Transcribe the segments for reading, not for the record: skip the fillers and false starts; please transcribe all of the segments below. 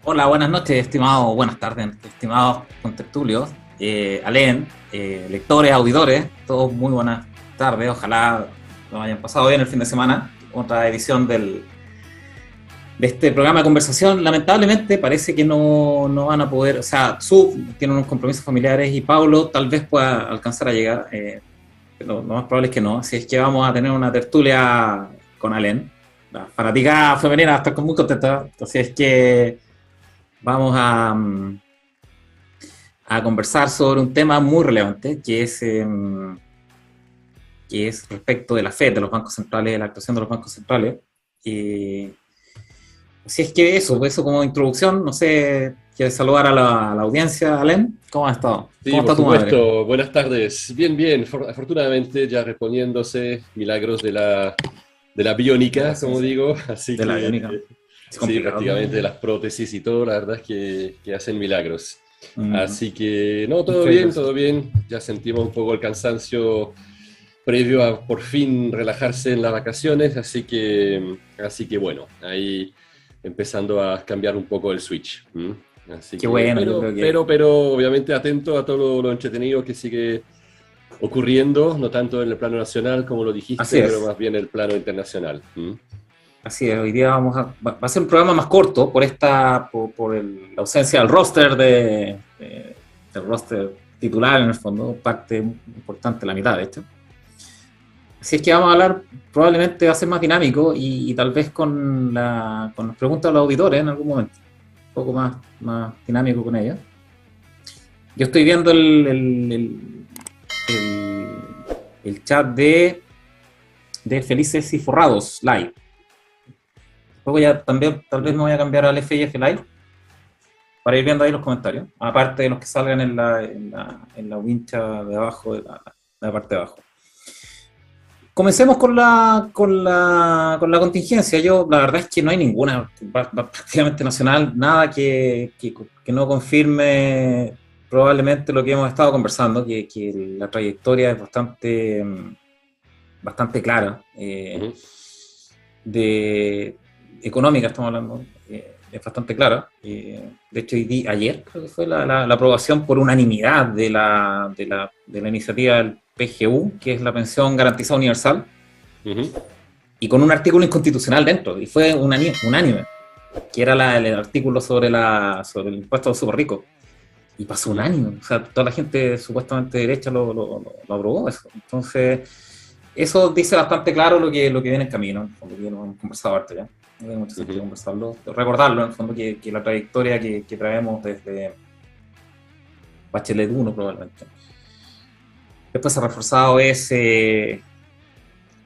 Hola, buenas noches, estimados, buenas tardes, estimados contertulios, Alén, lectores, auditores, todos muy buenas tardes, ojalá lo hayan pasado bien el fin de semana, otra edición de este programa de conversación. Lamentablemente parece que no van a poder, o sea, Sub tiene unos compromisos familiares y Pablo tal vez pueda alcanzar a llegar, pero lo más probable es que no, así es que vamos a tener una tertulia con Alén. La fanaticada femenina va a estar muy contenta, así es que vamos a conversar sobre un tema muy relevante que es respecto de la FED, de los bancos centrales, de la actuación de los bancos centrales. Eh, Así es que eso como introducción, no sé, ¿quieres saludar a la audiencia, Alem? ¿Cómo has estado? Sí, ¿Cómo por está tu madre? supuesto. Buenas tardes. Bien, bien. Afortunadamente ya reponiéndose milagros de la biónica, Gracias, como sí. digo. Así De la que biónica. Es sí, complicado. prácticamente de las prótesis y todo, la verdad es que hacen milagros. Mm, Así que no, todo increíble bien, eso. todo bien. Ya sentimos un poco el cansancio previo a por fin relajarse en las vacaciones, así que bueno, ahí empezando a cambiar un poco el switch. ¿M? Así Qué que, bueno, yo creo que pero obviamente atento a todo lo entretenido que sigue ocurriendo, no tanto en el plano nacional como lo así dijiste, pero es. más bien en el plano internacional. ¿M? Así es, hoy día va a ser un programa más corto la ausencia del roster del roster titular en el fondo, parte importante, la mitad de hecho. Así es que vamos a hablar, probablemente va a ser más dinámico y tal vez con las preguntas de los auditores en algún momento, un poco más dinámico con ellos. Yo estoy viendo el chat de Felices y Forrados Live. Luego ya también tal vez me Ujú. voy a cambiar al FIF Live para ir viendo ahí los comentarios, aparte de los que salgan en la wincha de abajo, de la parte de abajo. Comencemos con la contingencia. Yo, la verdad es que no hay ninguna, prácticamente nacional, nada que no confirme probablemente lo que hemos estado conversando, que la trayectoria es bastante clara. Ujú. De económica estamos hablando, es bastante clara. De hecho, ayer creo que fue la aprobación por unanimidad de la iniciativa del PGU, que es la pensión garantizada universal, Ujú. y con un artículo inconstitucional dentro, y fue unánime, que era el artículo sobre el impuesto a los super ricos. Y pasó Ujú. unánime, o sea, toda la gente supuestamente derecha lo aprobó eso. Entonces, eso dice bastante claro lo que viene en camino, lo que lo hemos conversado harto ya. No tiene mucho sentido Ujú. conversarlo, recordarlo en el fondo que la trayectoria que traemos desde Bachelet 1 probablemente. Después se ha reforzado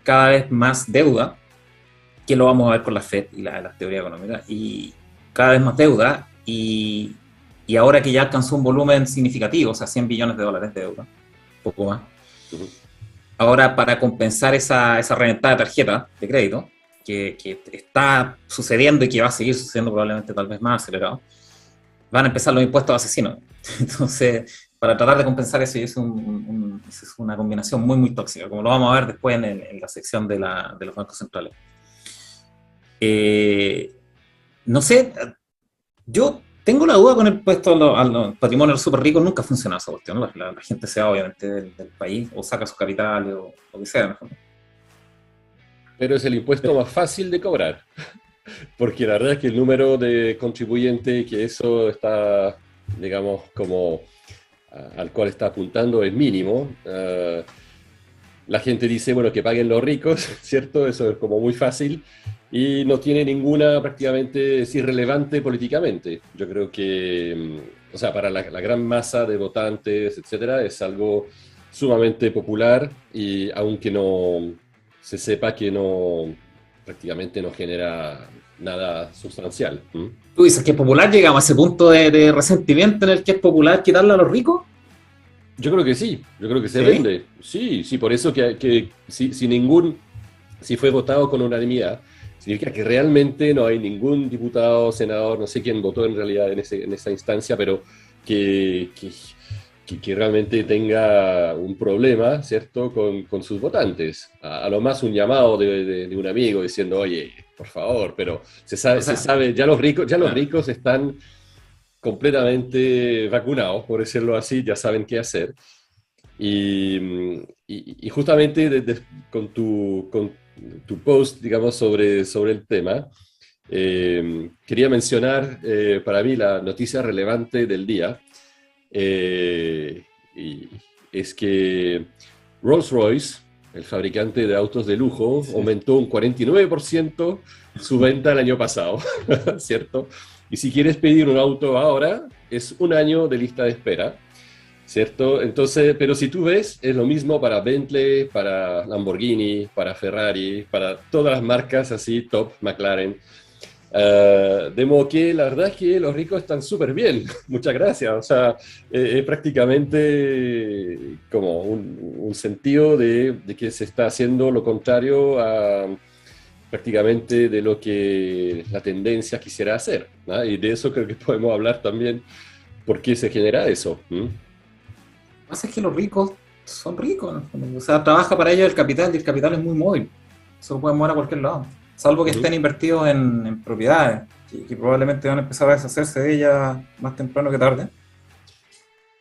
cada vez más deuda, que lo vamos a ver con la FED y las teorías económicas, y cada vez más deuda, y ahora que ya alcanzó un volumen significativo, o sea, 100 billones de dólares de deuda, poco más. Ujú. Ahora, para compensar esa reventada de tarjeta de crédito, que está sucediendo y que va a seguir sucediendo probablemente tal vez más acelerado, van a empezar los impuestos asesinos. Entonces, para tratar de compensar eso, y eso es una combinación muy, muy tóxica, como lo vamos a ver después en la sección de los bancos centrales. Eh, no sé, yo tengo la duda con el puesto a los patrimonios súper ricos, nunca ha funcionado esa cuestión. La gente se va obviamente del país o saca sus capitales o lo que sea. ¿No? Pero es el impuesto más fácil de cobrar. Porque la verdad es que el número de contribuyentes que eso está, digamos, como al cual está apuntando es mínimo. La gente dice, bueno, que paguen los ricos, ¿cierto? Eso es como muy fácil y no tiene ninguna, prácticamente, es irrelevante políticamente. Yo creo que, o sea, para la gran masa de votantes, etcétera, es algo sumamente popular y aunque no se sepa que no, prácticamente no genera nada sustancial. ¿M? Tú dices que es popular, llegamos a ese punto de resentimiento en el que es popular quitarle a los ricos. Yo creo que sí, yo creo que se Sí. vende. Sí, sí, por eso que si fue votado con unanimidad, significa que realmente no hay ningún diputado, senador, no sé quién votó en realidad en esa instancia, pero que que realmente tenga un problema, ¿cierto?, con sus votantes. A lo más un llamado de un amigo diciendo, oye, por favor, pero O se sea, sabe, ya los claro. ricos están completamente vacunados, por decirlo así, ya saben qué hacer. Y, y justamente con tu post, digamos, sobre el tema, quería mencionar para mí la noticia relevante del día. eh, y es que Rolls-Royce, el fabricante de autos de lujo, Sí. aumentó un 49% su venta el año pasado, ¿cierto? Y si quieres pedir un auto ahora, es un año de lista de espera, ¿cierto? Entonces, pero si tú ves, es lo mismo para Bentley, para Lamborghini, para Ferrari, para todas las marcas así, top, McLaren. De modo que la verdad es que los ricos están súper bien, muchas gracias. O sea, es prácticamente como un sentido de que se está haciendo lo contrario a prácticamente de lo que la tendencia quisiera hacer, ¿no? Y de eso creo que podemos hablar también, por qué se genera eso. ¿Mm? Lo que pasa es que los ricos son ricos, ¿no? O sea, trabaja para ellos el capital y el capital es muy móvil. Se lo pueden mover a cualquier lado. Salvo que Ujú. estén invertidos en propiedades, que probablemente van a empezar a deshacerse de ellas más temprano que tarde.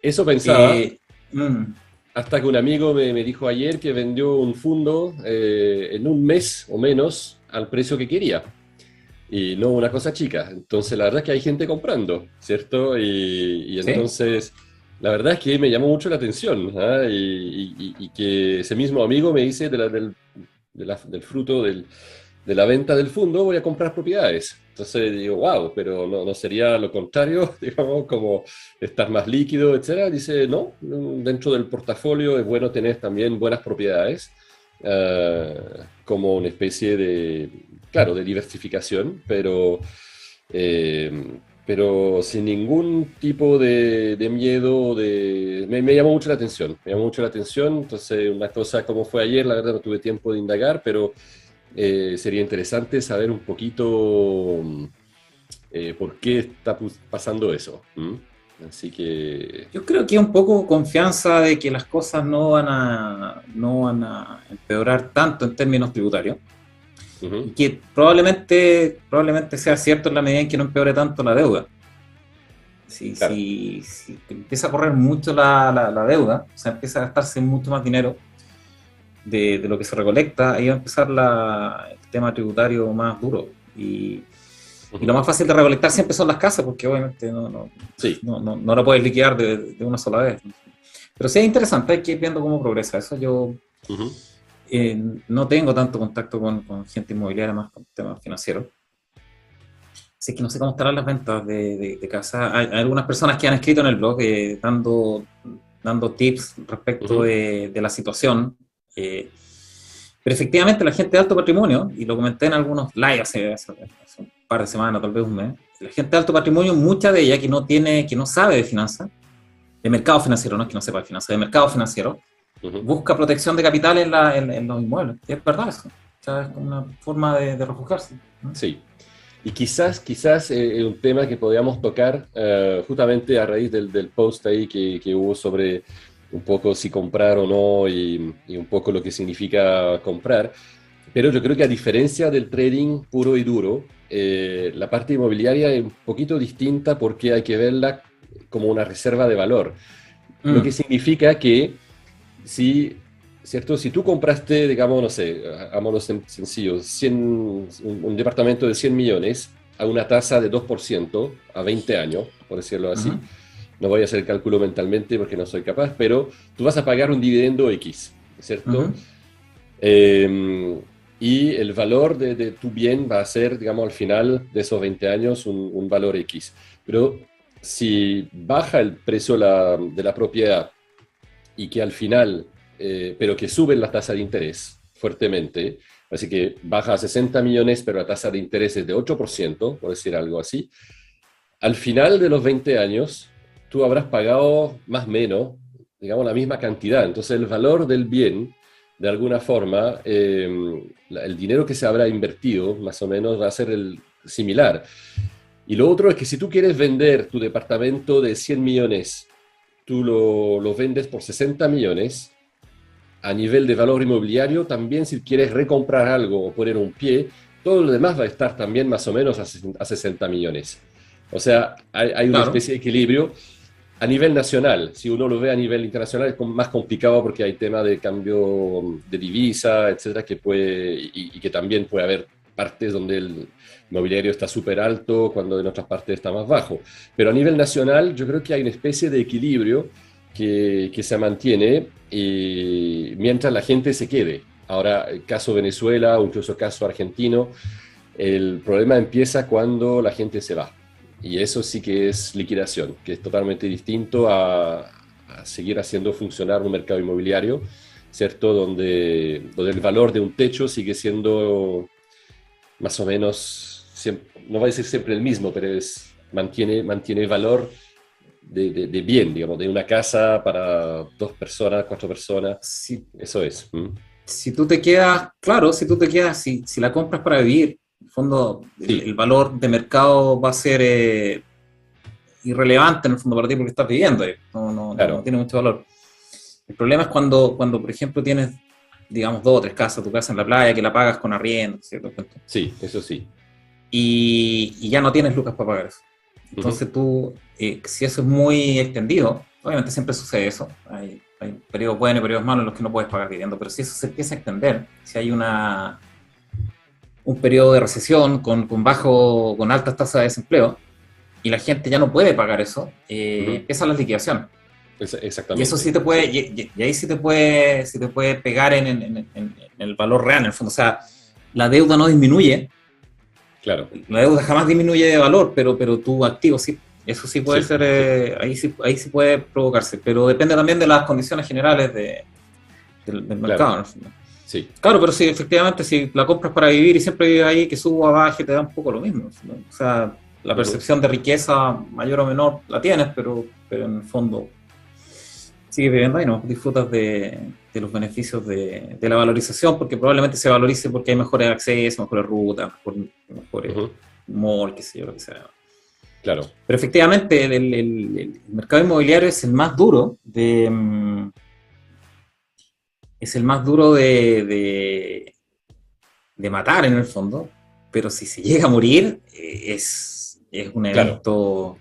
Eso pensaba, Eh, mm, hasta que un amigo me dijo ayer que vendió un fondo en un mes o menos al precio que quería. Y no una cosa chica. Entonces, la verdad es que hay gente comprando, ¿cierto? Y ¿Sí? entonces, la verdad es que me llamó mucho la atención, ¿ah? Y que ese mismo amigo me dice del fruto de la venta del fondo, voy a comprar propiedades. Entonces digo, wow, pero no sería lo contrario, digamos, como estar más líquido, etcétera. Dice, no, dentro del portafolio es bueno tener también buenas propiedades, como una especie de, claro, de diversificación, eh, pero sin ningún tipo de miedo, me llamó mucho la atención, me llamó mucho la atención. Entonces, una cosa como fue ayer, la verdad no tuve tiempo de indagar, pero sería interesante saber un poquito por qué está pasando eso. ¿M? Así que, Yo creo que un poco confianza de que las cosas no van a empeorar tanto en términos tributarios y ujú, que probablemente sea cierto en la medida en que no empeore tanto la deuda. claro, Si empieza a correr mucho la deuda, o sea, empieza a gastarse mucho más dinero de lo que se recolecta, ahí va a empezar el tema tributario más duro. Y lo ujú, más fácil de recolectar siempre son las casas, porque obviamente sí, no la puedes liquidar de una sola vez. Pero sí es interesante, hay que ir viendo cómo progresa. Eso yo ujú, no tengo tanto contacto con gente inmobiliaria, más con temas financieros. Así que no sé cómo estarán las ventas de casa. Hay algunas personas que han escrito en el blog dando tips respecto ujú, de la situación. Pero efectivamente la gente de alto patrimonio, y lo comenté en algunos lives hace un par de semanas, tal vez un mes, la gente de alto patrimonio, mucha de ella que no sabe de finanzas, de mercado financiero, no es que no sepa de finanzas, de mercado financiero, ujú, busca protección de capital en los inmuebles. Y es verdad eso. O sea, es como una forma de refugiarse, ¿no? sí. Y quizás un tema que podríamos tocar justamente a raíz del post ahí que hubo sobre un poco si comprar o no y un poco lo que significa comprar. Pero yo creo que a diferencia del trading puro y duro, la parte inmobiliaria es un poquito distinta porque hay que verla como una reserva de valor. Lo que Mm, significa que si, ¿cierto? Si tú compraste, digamos, no sé, hagámoslo sencillo, 100, un departamento de 100 millones a una tasa de 2% a 20 años, por decirlo ujú, así, no voy a hacer el cálculo mentalmente porque no soy capaz, pero tú vas a pagar un dividendo X, ¿cierto? ujú. Eh, y el valor de tu bien va a ser, digamos, al final de esos 20 años un valor X. Pero si baja el precio de la propiedad y que al final, pero que suben la tasa de interés fuertemente, así que baja a 60 millones, pero la tasa de interés es de 8%, por decir algo así, al final de los 20 años, tú habrás pagado más o menos, digamos, la misma cantidad. Entonces, el valor del bien, de alguna forma, el dinero que se habrá invertido, más o menos, va a ser similar. Y lo otro es que si tú quieres vender tu departamento de 100 millones, tú lo vendes por 60 millones, a nivel de valor inmobiliario, también si quieres recomprar algo o poner un pie, todo lo demás va a estar también más o menos a 60 millones. O sea, hay una Claro. especie de equilibrio a nivel nacional. Si uno lo ve a nivel internacional es más complicado porque hay tema de cambio de divisa, etcétera, que puede, y que también puede haber partes donde el inmobiliario está súper alto, cuando en otras partes está más bajo. Pero a nivel nacional yo creo que hay una especie de equilibrio que se mantiene mientras la gente se quede. Ahora, el caso Venezuela o incluso caso argentino, el problema empieza cuando la gente se va. Y eso sí que es liquidación, que es totalmente distinto a seguir haciendo funcionar un mercado inmobiliario, ¿cierto? Donde el valor de un techo sigue siendo más o menos, no va a decir siempre el mismo, pero mantiene valor de bien, digamos, de una casa para 2 personas, 4 personas. Si, Eso es. si tú te quedas, claro, si tú te quedas, si la compras para vivir, en el fondo, Sí, el valor de mercado va a ser irrelevante en el fondo para ti porque estás viviendo ahí. No claro. tiene mucho valor. El problema es cuando, por ejemplo, tienes, digamos, 2 o 3 casas, tu casa en la playa, que la pagas con arriendo, ¿cierto? Sí, eso sí. Y ya no tienes lucas para pagar eso. Ujú. Entonces tú, si eso es muy extendido, obviamente siempre sucede eso. Hay periodos buenos y periodos malos en los que no puedes pagar vivienda, pero si eso se empieza a extender, si hay un periodo de recesión con altas tasas de desempleo y la gente ya no puede pagar eso, Ujú. empieza la liquidación. Y eso sí Exactamente. te puede, y ahí sí te puede pegar en el valor real, en el fondo. O sea, la deuda no disminuye, Claro. la deuda jamás disminuye de valor, pero tu activo sí. Eso sí puede Sí, ser, ahí sí puede provocarse, pero depende también de las condiciones generales del claro. mercado, en el fondo. Sí. Claro, pero sí, efectivamente, si la compras para vivir y siempre vives ahí, que suba o baje, te da un poco lo mismo, ¿no? O sea, la Ujú. percepción de riqueza mayor o menor la tienes, pero en el fondo sigues viviendo ahí, ¿no? Disfrutas de los beneficios de la valorización, porque probablemente se valorice porque hay mejores accesos, mejores rutas, mejores Ujú. mall, qué sé yo, lo que sea. Claro. Pero efectivamente, el mercado inmobiliario es el más duro de matar en el fondo, pero si se llega a morir, Claro.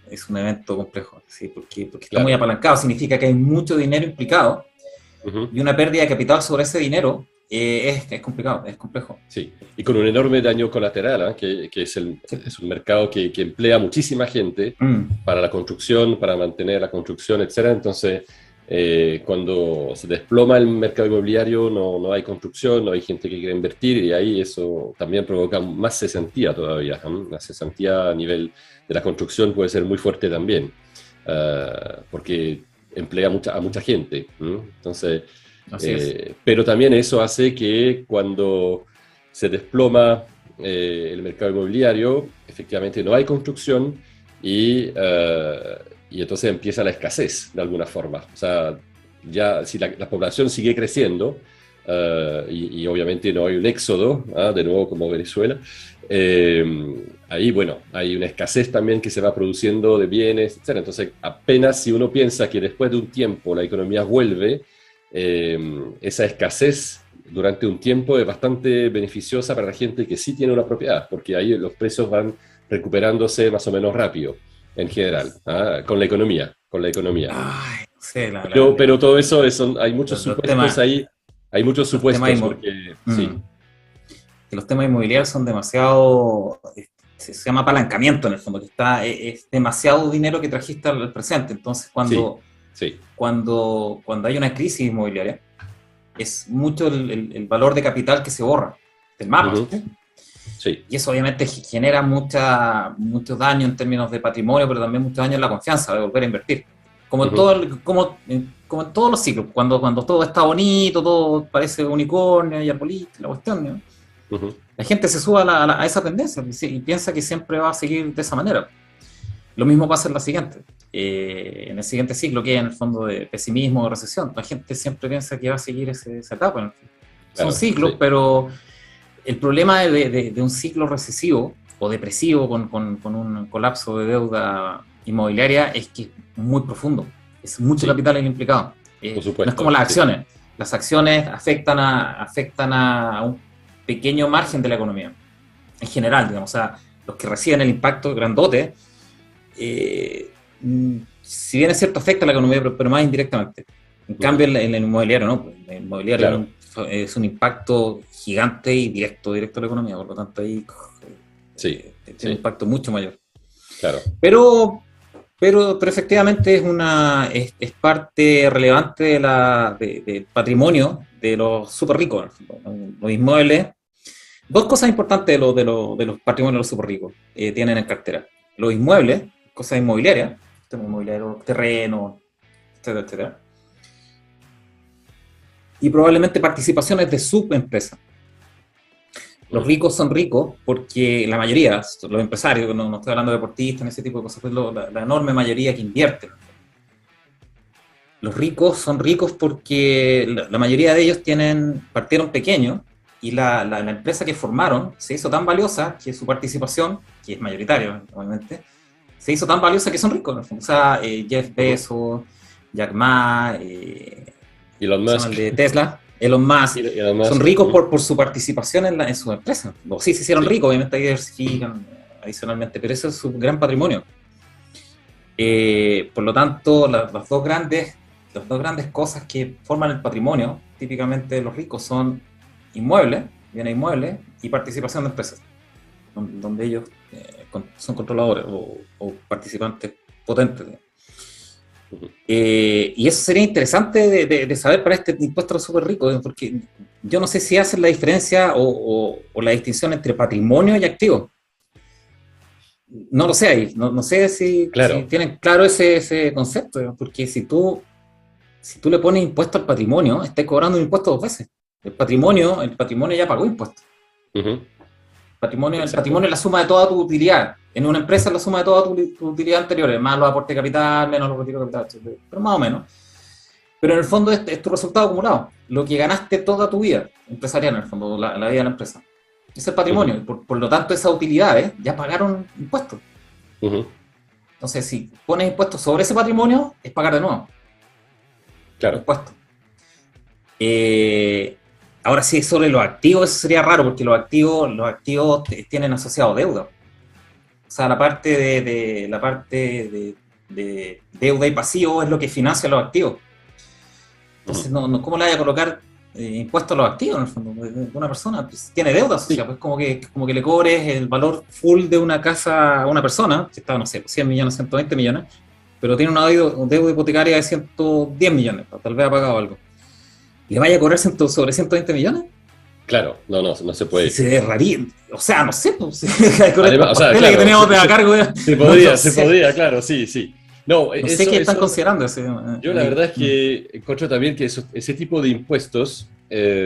es un evento complejo, ¿sí? Porque está muy Claro. apalancado, significa que hay mucho dinero implicado Ujú. y una pérdida de capital sobre ese dinero es complicado, es complejo. Sí, y con un enorme daño colateral, ¿ah? Que Sí. es un mercado que emplea muchísima gente Mm, para la construcción, para mantener la construcción, etcétera. Entonces, cuando se desploma el mercado inmobiliario, no hay construcción, no hay gente que quiera invertir, y ahí eso también provoca más cesantía todavía, ¿ah? La cesantía a nivel de la construcción puede ser muy fuerte también, porque emplea a mucha gente. Entonces, así es. pero también eso hace que cuando se desploma el mercado inmobiliario, efectivamente no hay construcción y entonces empieza la escasez de alguna forma. O sea, ya si la población sigue creciendo y obviamente no hay un éxodo, de nuevo como Venezuela, ahí, bueno, hay una escasez también que se va produciendo de bienes, etc. Entonces, apenas si uno piensa que después de un tiempo la economía vuelve, esa escasez durante un tiempo es bastante beneficiosa para la gente que sí tiene una propiedad, porque ahí los precios van recuperándose más o menos rápido, en general, con la economía, con la economía. Ay, no sé, Pero todo eso, hay muchos los supuestos temas, ahí, hay muchos los temas, supuestos, porque mm, sí, que los temas inmobiliarios son demasiado, se llama apalancamiento en el fondo, que es demasiado dinero que trajiste al presente. Entonces, sí, sí, cuando hay una crisis inmobiliaria, es mucho el valor de capital que se borra del mapa, ujú, ¿sí? sí, Y eso obviamente genera mucho daño en términos de patrimonio, pero también mucho daño en la confianza de volver a invertir. Como en, ujú, todo como en todos los ciclos, cuando todo está bonito, todo parece unicornio y arbolito, la cuestión, ¿no? ujú, La gente se sube a esa tendencia y piensa que siempre va a seguir de esa manera. Lo mismo pasa en la siguiente. En el siguiente ciclo, que es en el fondo de pesimismo o recesión, la gente siempre piensa que va a seguir esa etapa. Son claro, ciclos, sí, pero el problema de un ciclo recesivo o depresivo con un colapso de deuda inmobiliaria es que es muy profundo. Es mucho capital el implicado. Por supuesto. No es como las acciones. Las acciones afectan a un pequeño margen de la economía, en general, digamos. O sea, los que reciben el impacto grandote, si bien es cierto, afecta a la economía, pero más indirectamente. En cambio, en el inmobiliario, ¿no? El inmobiliario es un impacto gigante y directo a la economía, por lo tanto, ahí tiene un impacto mucho mayor. Claro. Pero efectivamente es parte relevante del patrimonio de los súper ricos. Los inmuebles. Dos cosas importantes de los patrimonios de los súper ricos tienen en cartera. Los inmuebles, cosas inmobiliarias, terrenos, etcétera, etcétera. Y probablemente participaciones de subempresas. Los ricos son ricos porque la mayoría, los empresarios, no estoy hablando de deportistas, en ese tipo de cosas, pues la enorme mayoría que invierte. Los ricos son ricos porque la mayoría de ellos partieron pequeños y la empresa que formaron se hizo tan valiosa que su participación, que es mayoritaria, obviamente, se hizo tan valiosa que son ricos. O sea, Jeff Bezos, Jack Ma, Elon Musk. el de Tesla. Elon Musk, son ricos por su participación en su empresa. Sí, se hicieron ricos, obviamente ahí diversifican adicionalmente, pero ese es su gran patrimonio. Por lo tanto, las dos grandes cosas que forman el patrimonio, típicamente de los ricos, son inmuebles, bienes inmuebles, y participación de empresas, donde ellos son controladores o participantes potentes. Y eso sería interesante de saber para este impuesto a los súper ricos, porque yo no sé si hacen la diferencia o la distinción entre patrimonio y activo. No lo sé ahí, no sé si tienen claro ese concepto, porque si tú le pones impuesto al patrimonio, estás cobrando un impuesto dos veces. El patrimonio ya pagó impuestos. El patrimonio es la suma de toda tu utilidad. En una empresa es la suma de toda tu utilidad anterior, más los aportes de capital, menos los retiros de capital, etc. Pero más o menos. Pero en el fondo es tu resultado acumulado. Lo que ganaste toda tu vida empresarial, en el fondo, la vida de la empresa. Es el patrimonio. Por lo tanto, esas utilidades ya pagaron impuestos. Entonces, si pones impuestos sobre ese patrimonio, es pagar de nuevo. Claro. Impuestos. Ahora sí, sobre los activos, eso sería raro, porque los activos tienen asociado deuda. O sea, la parte de deuda y pasivo es lo que financia los activos. Entonces, ¿cómo le vaya a colocar impuestos a los activos, en el fondo, de una persona? Pues, tiene deuda asociada, pues como que le cobres el valor full de una casa a una persona, que está, no sé, 100 millones, 120 millones, pero tiene una deuda hipotecaria de 110 millones, tal vez ha pagado algo. ¿Le vaya a cobrar sobre 120 millones? Claro, no se puede. Se raría, o sea, no sé, pues, además, que teníamos de a cargo. Se podría, claro, sí. No sé qué están considerando. Yo la verdad es que encuentro también que ese tipo de impuestos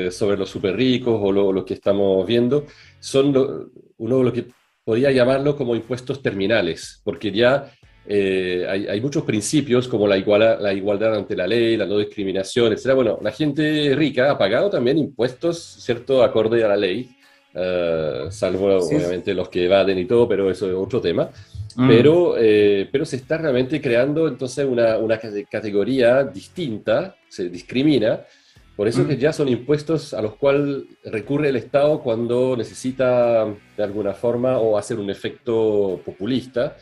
sobre los súper ricos o lo que estamos viendo son uno de lo que podría llamarlo como impuestos terminales, porque ya hay muchos principios como la igualdad ante la ley, la no discriminación, etc. Bueno, la gente rica ha pagado también impuestos, ¿cierto?, acorde a la ley, salvo obviamente los que evaden y todo, pero eso es otro tema. Pero se está realmente creando entonces una categoría distinta, se discrimina, por eso que ya son impuestos a los cuales recurre el Estado cuando necesita de alguna forma o hacer un efecto populista,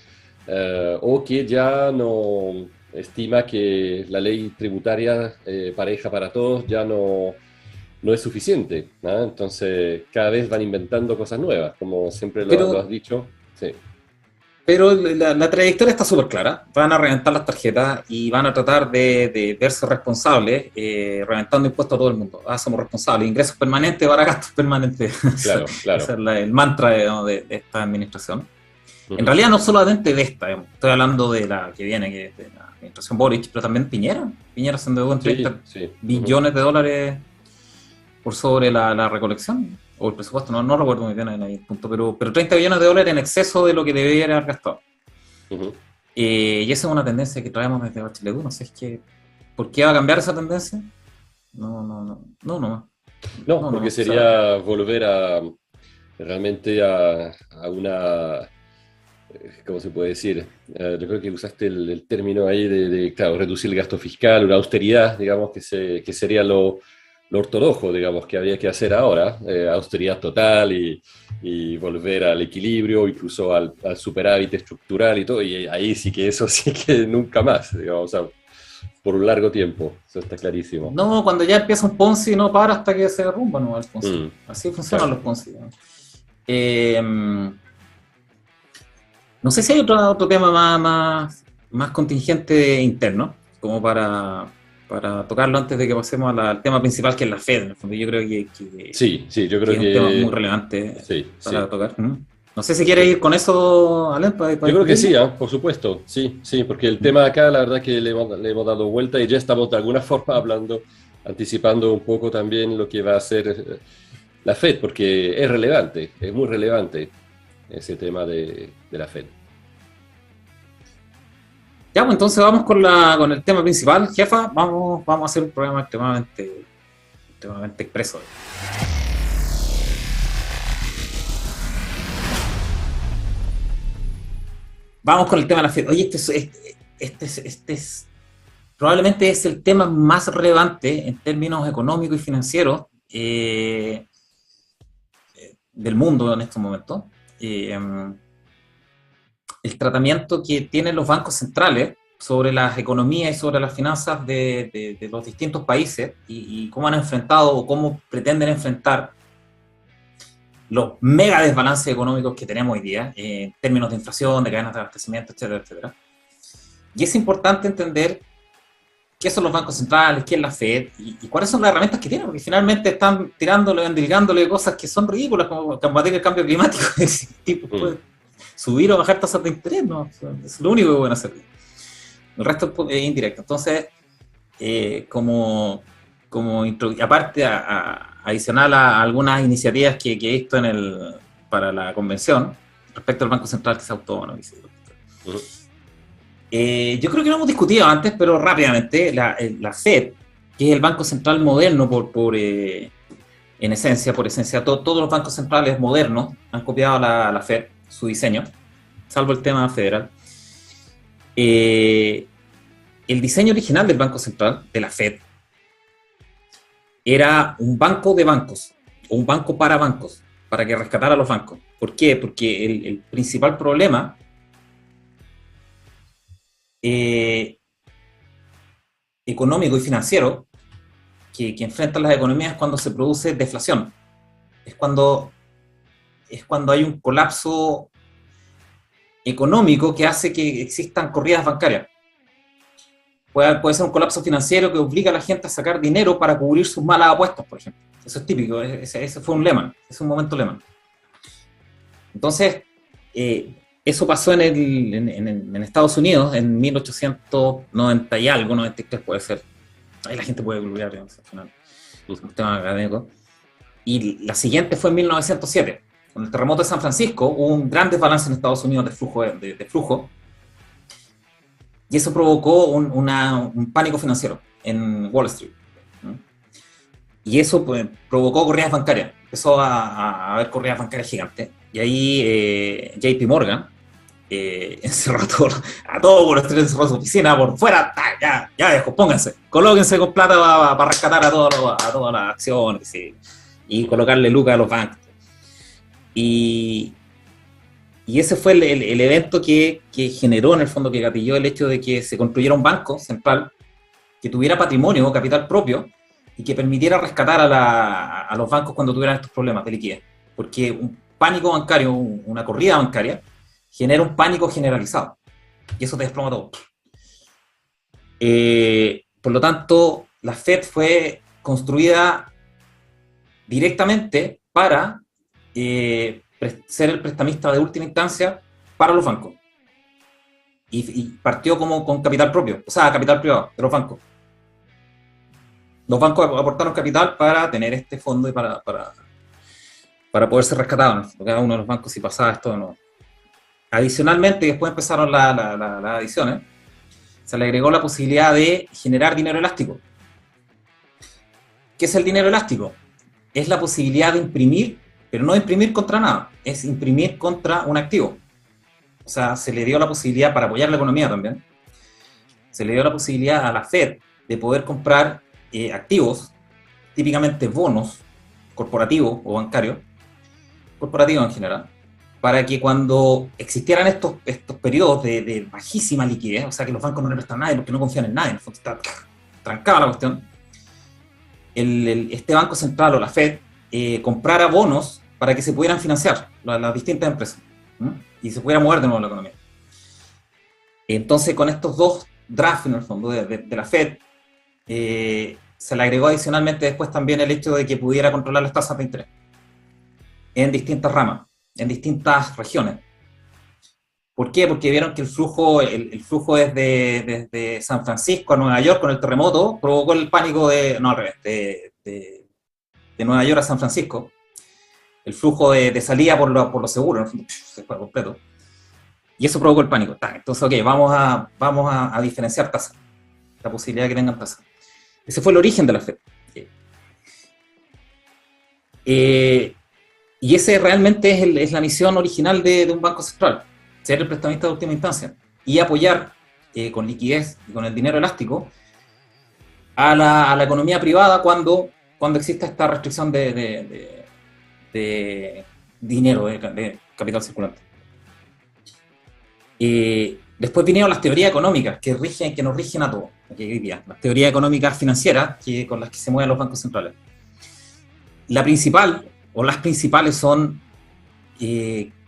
o que ya no estima que la ley tributaria pareja para todos ya no es suficiente, ¿no? Entonces cada vez van inventando cosas nuevas, como siempre lo has dicho. Sí. Pero la trayectoria está súper clara. Van a reventar las tarjetas y van a tratar de verse responsables, reventando impuestos a todo el mundo. Somos responsables. Ingresos permanentes para gastos permanentes. Claro. Ese es el mantra de esta administración. En realidad no solamente de esta, estoy hablando de la que viene, que es de la administración Boric, pero también Piñera. Piñera se endeudó en 30 billones de dólares por sobre la recolección, o el presupuesto, no recuerdo muy bien en el punto, pero 30 billones de dólares en exceso de lo que debería haber gastado. Y esa es una tendencia que traemos desde Bachelet 1, no sé, ¿por qué va a cambiar esa tendencia? No, porque sería volver realmente a una ¿cómo se puede decir? Yo creo que usaste el término ahí claro, reducir el gasto fiscal, una austeridad, digamos, que sería lo ortodoxo, digamos, que habría que hacer ahora, austeridad total y volver al equilibrio, incluso al superávit estructural y todo, y ahí sí que eso sí que nunca más, digamos, o sea, por un largo tiempo, eso está clarísimo. No, cuando ya empieza un Ponzi no para hasta que se derrumba, no, el Ponzi. Mm, Así funcionan claro. los Ponzi, ¿no? Eh, no sé si hay otro tema más contingente interno, como para tocarlo antes de que pasemos al tema principal, que es la Fed, en el fondo. Yo creo Sí, sí, yo que creo es un tema muy que relevante sí, para sí. tocar. ¿Mm? No sé si quiere ir con eso, Alain, para Yo creo que sí, discutirlo. por supuesto, sí, sí, porque el tema acá, la verdad que le hemos dado vuelta y ya estamos de alguna forma hablando, anticipando un poco también lo que va a hacer la Fed, porque es relevante, es muy relevante ese tema de la Fed. Ya, pues entonces vamos con el tema principal, jefa. Vamos a hacer un programa extremadamente expreso. Vamos con el tema de la Fed. Oye, probablemente es el tema más relevante en términos económicos y financieros del mundo en estos momentos. Eh, el tratamiento que tienen los bancos centrales sobre las economías y sobre las finanzas de los distintos países y cómo han enfrentado o cómo pretenden enfrentar los mega desbalances económicos que tenemos hoy día en términos de inflación, de cadenas de abastecimiento, etcétera, etcétera. Y es importante entender qué son los bancos centrales, qué es la Fed y cuáles son las herramientas que tienen, porque finalmente están tirándole, endilgándole cosas que son ridículas, como combatir el cambio climático. Tipo, Mm. pues, subir o bajar tasas de interés, ¿no? Es lo único que pueden hacer. El resto es indirecto. Entonces, aparte, adicional a algunas iniciativas que he visto para la convención, respecto al Banco Central que se autonomice. Ujú. Yo creo que lo hemos discutido antes, pero rápidamente, la Fed, que es el Banco Central moderno en esencia, por esencia, todos los bancos centrales modernos han copiado a la Fed, su diseño, salvo el tema federal. El diseño original del Banco Central, de la Fed, era un banco de bancos, o un banco para bancos, para que rescatara a los bancos. ¿Por qué? Porque el principal problema económico y financiero que enfrentan las economías es cuando se produce deflación. Es cuando hay un colapso económico que hace que existan corridas bancarias. Puede ser un colapso financiero que obliga a la gente a sacar dinero para cubrir sus malas apuestas, por ejemplo. Eso es típico, ese fue un Lehman, es un momento Lehman. Entonces, eso pasó en Estados Unidos en 1890 y algo, 93 puede ser. Ahí la gente puede googlear, digamos, al final, es un tema académico. Y la siguiente fue en 1907. Con el terremoto de San Francisco hubo un gran desbalance en Estados Unidos de flujo, y eso provocó un pánico financiero en Wall Street, ¿no? Y eso pues, provocó corridas bancarias. Empezó a haber corridas bancarias gigantes. Y ahí JP Morgan encerró a todo Wall Street, encerró su oficina por fuera. Ya dejo, pónganse, colóquense con plata para rescatar a todas las acciones y colocarle lucas a los bancos. Y ese fue el evento que generó, en el fondo, que gatilló el hecho de que se construyera un banco central que tuviera patrimonio o capital propio y que permitiera rescatar a los bancos cuando tuvieran estos problemas de liquidez. Porque un pánico bancario, una corrida bancaria, genera un pánico generalizado. Y eso te desploma todo. Por lo tanto, la Fed fue construida directamente para ser el prestamista de última instancia para los bancos. Y partió como con capital propio, o sea, capital privado de los bancos. Los bancos aportaron capital para tener este fondo y para poder ser rescatados, ¿no? Cada uno de los bancos si pasaba esto o no. Adicionalmente, después empezaron las adiciones, se le agregó la posibilidad de generar dinero elástico. ¿Qué es el dinero elástico? Es la posibilidad de imprimir, pero no imprimir contra nada, es imprimir contra un activo. O sea, se le dio la posibilidad, para apoyar la economía también, se le dio la posibilidad a la Fed de poder comprar activos, típicamente bonos corporativos o bancarios, corporativos en general, para que cuando existieran estos periodos de bajísima liquidez, o sea, que los bancos no le prestan a nadie porque no confían en nadie, en el fondo está trancada la cuestión, este Banco Central o la Fed comprara bonos para que se pudieran financiar las distintas empresas, ¿no? Y se pudiera mover de nuevo la economía. Entonces, con estos dos drafts, en el fondo, de la Fed, se le agregó adicionalmente después también el hecho de que pudiera controlar las tasas de interés en distintas ramas, en distintas regiones. ¿Por qué? Porque vieron que el flujo desde San Francisco a Nueva York con el terremoto provocó el pánico no al revés, de Nueva York a San Francisco. El flujo de salida por los seguros, se fue completo. Y eso provocó el pánico. Entonces, ok, vamos a diferenciar tasas, la posibilidad de que tengan tasas. Ese fue el origen de la Fed. Y ese realmente es la misión original de un banco central, ser el prestamista de última instancia y apoyar con liquidez y con el dinero elástico a la economía privada cuando exista esta restricción de dinero, de capital circulante. Después vinieron las teorías económicas que nos rigen a todos, hoy día, las teorías económicas financieras con las que se mueven los bancos centrales. La principal, o las principales son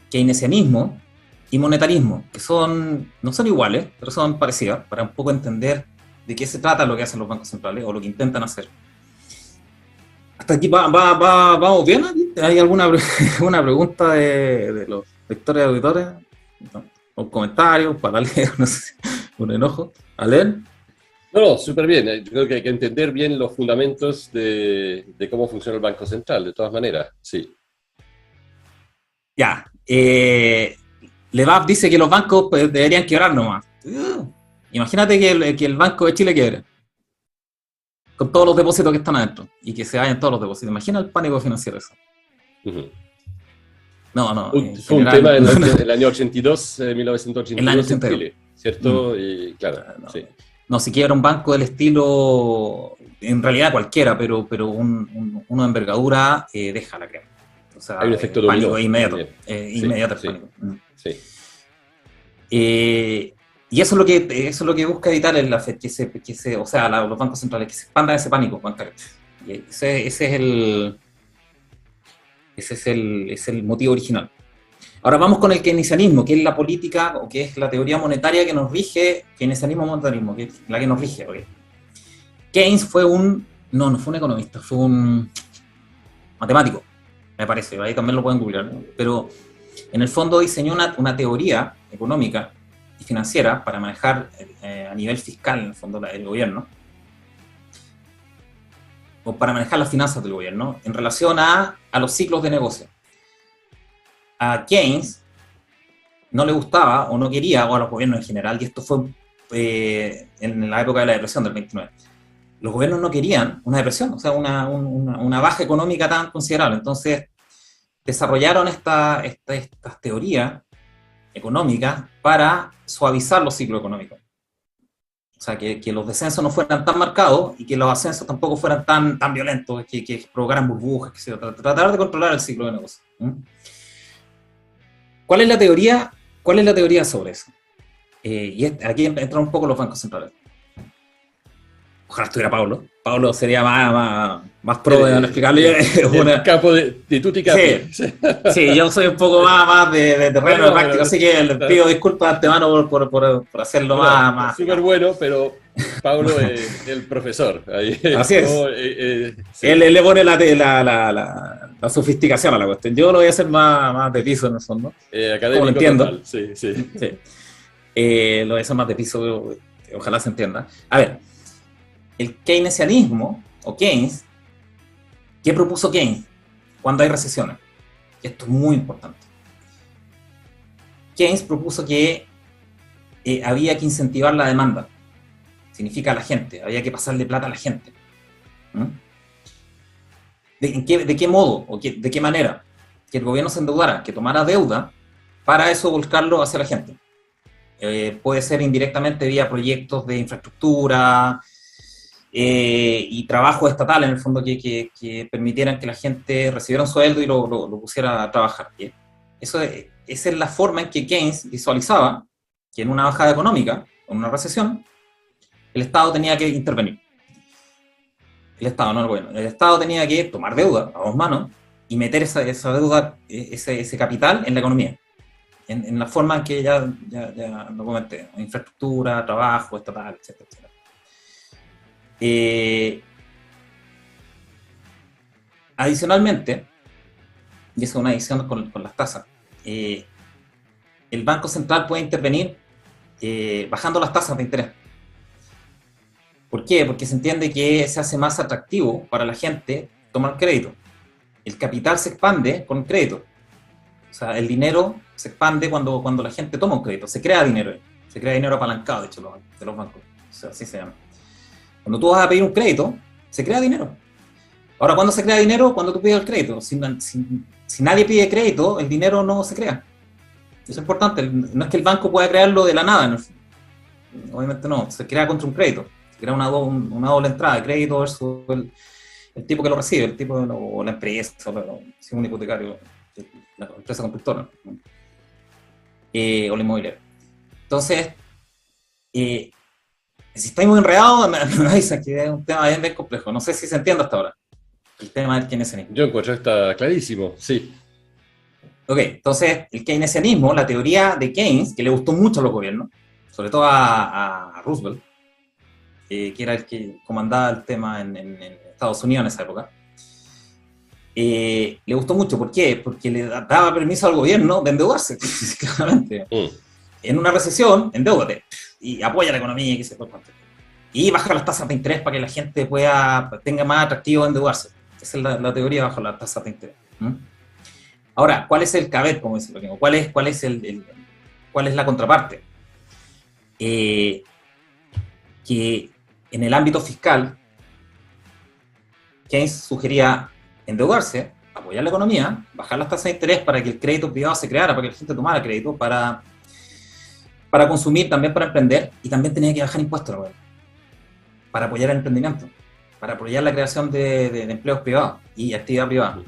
keynesianismo y monetarismo, que no son iguales, pero son parecidas, para un poco entender de qué se trata lo que hacen los bancos centrales, o lo que intentan hacer. ¿Hasta aquí vamos bien? ¿Hay alguna pregunta de los lectores y auditores? No. Un comentario para leer, no sé, un enojo. ¿A leer? No, súper bien. Yo creo que hay que entender bien los fundamentos de cómo funciona el Banco Central, de todas maneras, sí. Ya. Levab dice que los bancos deberían quebrar nomás. Imagínate que el Banco de Chile quiebre, con todos los depósitos que están adentro, y que se vayan todos los depósitos. Imagina el pánico financiero eso. Uh-huh. No. Fue un tema en el año 82, 1982 el año 82. en Chile, ¿cierto? Y claro, sí. No, si quiebra un banco del estilo, en realidad cualquiera, pero uno de envergadura, deja la crema. O sea, hay un efecto pánico dominó. Inmediato. Sí, Inmediato el sí, pánico. Sí. Y eso es lo que busca evitar la Fed, o sea, los bancos centrales, que se expandan ese pánico bancario. Y ese es el motivo original. Ahora vamos con el keynesianismo, que es la política, o que es la teoría monetaria que nos rige, keynesianismo-monetarismo, que es la que nos rige hoy. Keynes no fue un economista, fue un matemático, me parece, ahí también lo pueden googlear, ¿no? Pero en el fondo diseñó una teoría económica y financiera para manejar a nivel fiscal, en el fondo, el gobierno, o para manejar las finanzas del gobierno, en relación a los ciclos de negocio. A Keynes no le gustaba o no quería, o a los gobiernos en general, y esto fue en la época de la depresión del 29, los gobiernos no querían una depresión, o sea, una baja económica tan considerable. Entonces desarrollaron estas teorías económicas para suavizar los ciclos económicos. O sea, que los descensos no fueran tan marcados y que los ascensos tampoco fueran tan violentos, que provocaran burbujas, tratar de controlar el ciclo de negocio. ¿Cuál es la teoría sobre eso? Y aquí entran un poco los bancos centrales. Ojalá estuviera Pablo. Pablo sería más pro de explicarle. El capo de tutti capi. Sí, yo soy un poco más de terreno de práctico, así que le pido disculpas de antemano por hacerlo más. Súper bueno, pero Pablo es el profesor. Ahí, así es. Sí. Él le pone la sofisticación a la cuestión. Yo lo voy a hacer más de piso en el fondo. Académico, lo entiendo. Total. Sí. Lo voy a hacer más de piso, ojalá se entienda. A ver, el keynesianismo, o Keynes, ¿qué propuso Keynes cuando hay recesiones? Esto es muy importante. Keynes propuso que había que incentivar la demanda. Significa a la gente, había que pasarle plata a la gente. ¿De qué modo? ¿O de qué manera? Que el gobierno se endeudara, que tomara deuda para eso volcarlo hacia la gente. Puede ser indirectamente vía proyectos de infraestructura y trabajo estatal, en el fondo, que permitieran que la gente recibiera un sueldo y lo pusiera a trabajar. ¿Bien? Esa es la forma en que Keynes visualizaba que en una bajada económica, en una recesión, el Estado tenía que intervenir. El Estado, no el gobierno. El Estado tenía que tomar deuda a dos manos y meter esa deuda, ese capital en la economía. En la forma en que ya lo comenté, infraestructura, trabajo, estatal, etcétera, etcétera. Adicionalmente, y eso es una adición con las tasas, el Banco Central puede intervenir bajando las tasas de interés. ¿Por qué? Porque se entiende que se hace más atractivo para la gente tomar crédito. El capital se expande con crédito. O sea, el dinero se expande cuando la gente toma un crédito. Se crea dinero apalancado, de hecho, de los bancos. O sea, así se llama. Cuando tú vas a pedir un crédito, se crea dinero. Ahora, ¿cuándo se crea dinero? Cuando tú pides el crédito. Si nadie pide crédito, el dinero no se crea. Eso es importante. No es que el banco pueda crearlo de la nada. ¿No? Obviamente no. Se crea contra un crédito. Se crea una doble entrada de crédito versus el tipo que lo recibe, el tipo o la empresa, si es un hipotecario, la empresa constructora, ¿no? O la inmobiliaria. Entonces, si estáis muy enredados, me dicen que es un tema bien complejo. No sé si se entiende hasta ahora. El tema del keynesianismo. Yo encuentro que está clarísimo, sí. Ok, entonces el keynesianismo, la teoría de Keynes, que le gustó mucho a los gobiernos, sobre todo a Roosevelt, que era el que comandaba el tema en Estados Unidos en esa época, le gustó mucho. ¿Por qué? Porque le daba permiso al gobierno de endeudarse, claramente. En una recesión, endeúdate y apoya la economía y qué sé yo. Y baja las tasas de interés para que la gente tenga más atractivo endeudarse. Esa es la teoría bajo las tasas de interés. Ahora, ¿cuál es el caveat, como dice Lorenzo? ¿Cuál es la contraparte? Que en el ámbito fiscal, Keynes sugería endeudarse, apoyar la economía, bajar las tasas de interés para que el crédito privado se creara, para que la gente tomara crédito, para consumir, también para emprender, y también tenía que bajar impuestos, ¿no? Para apoyar el emprendimiento, para apoyar la creación de empleos privados y actividad privada.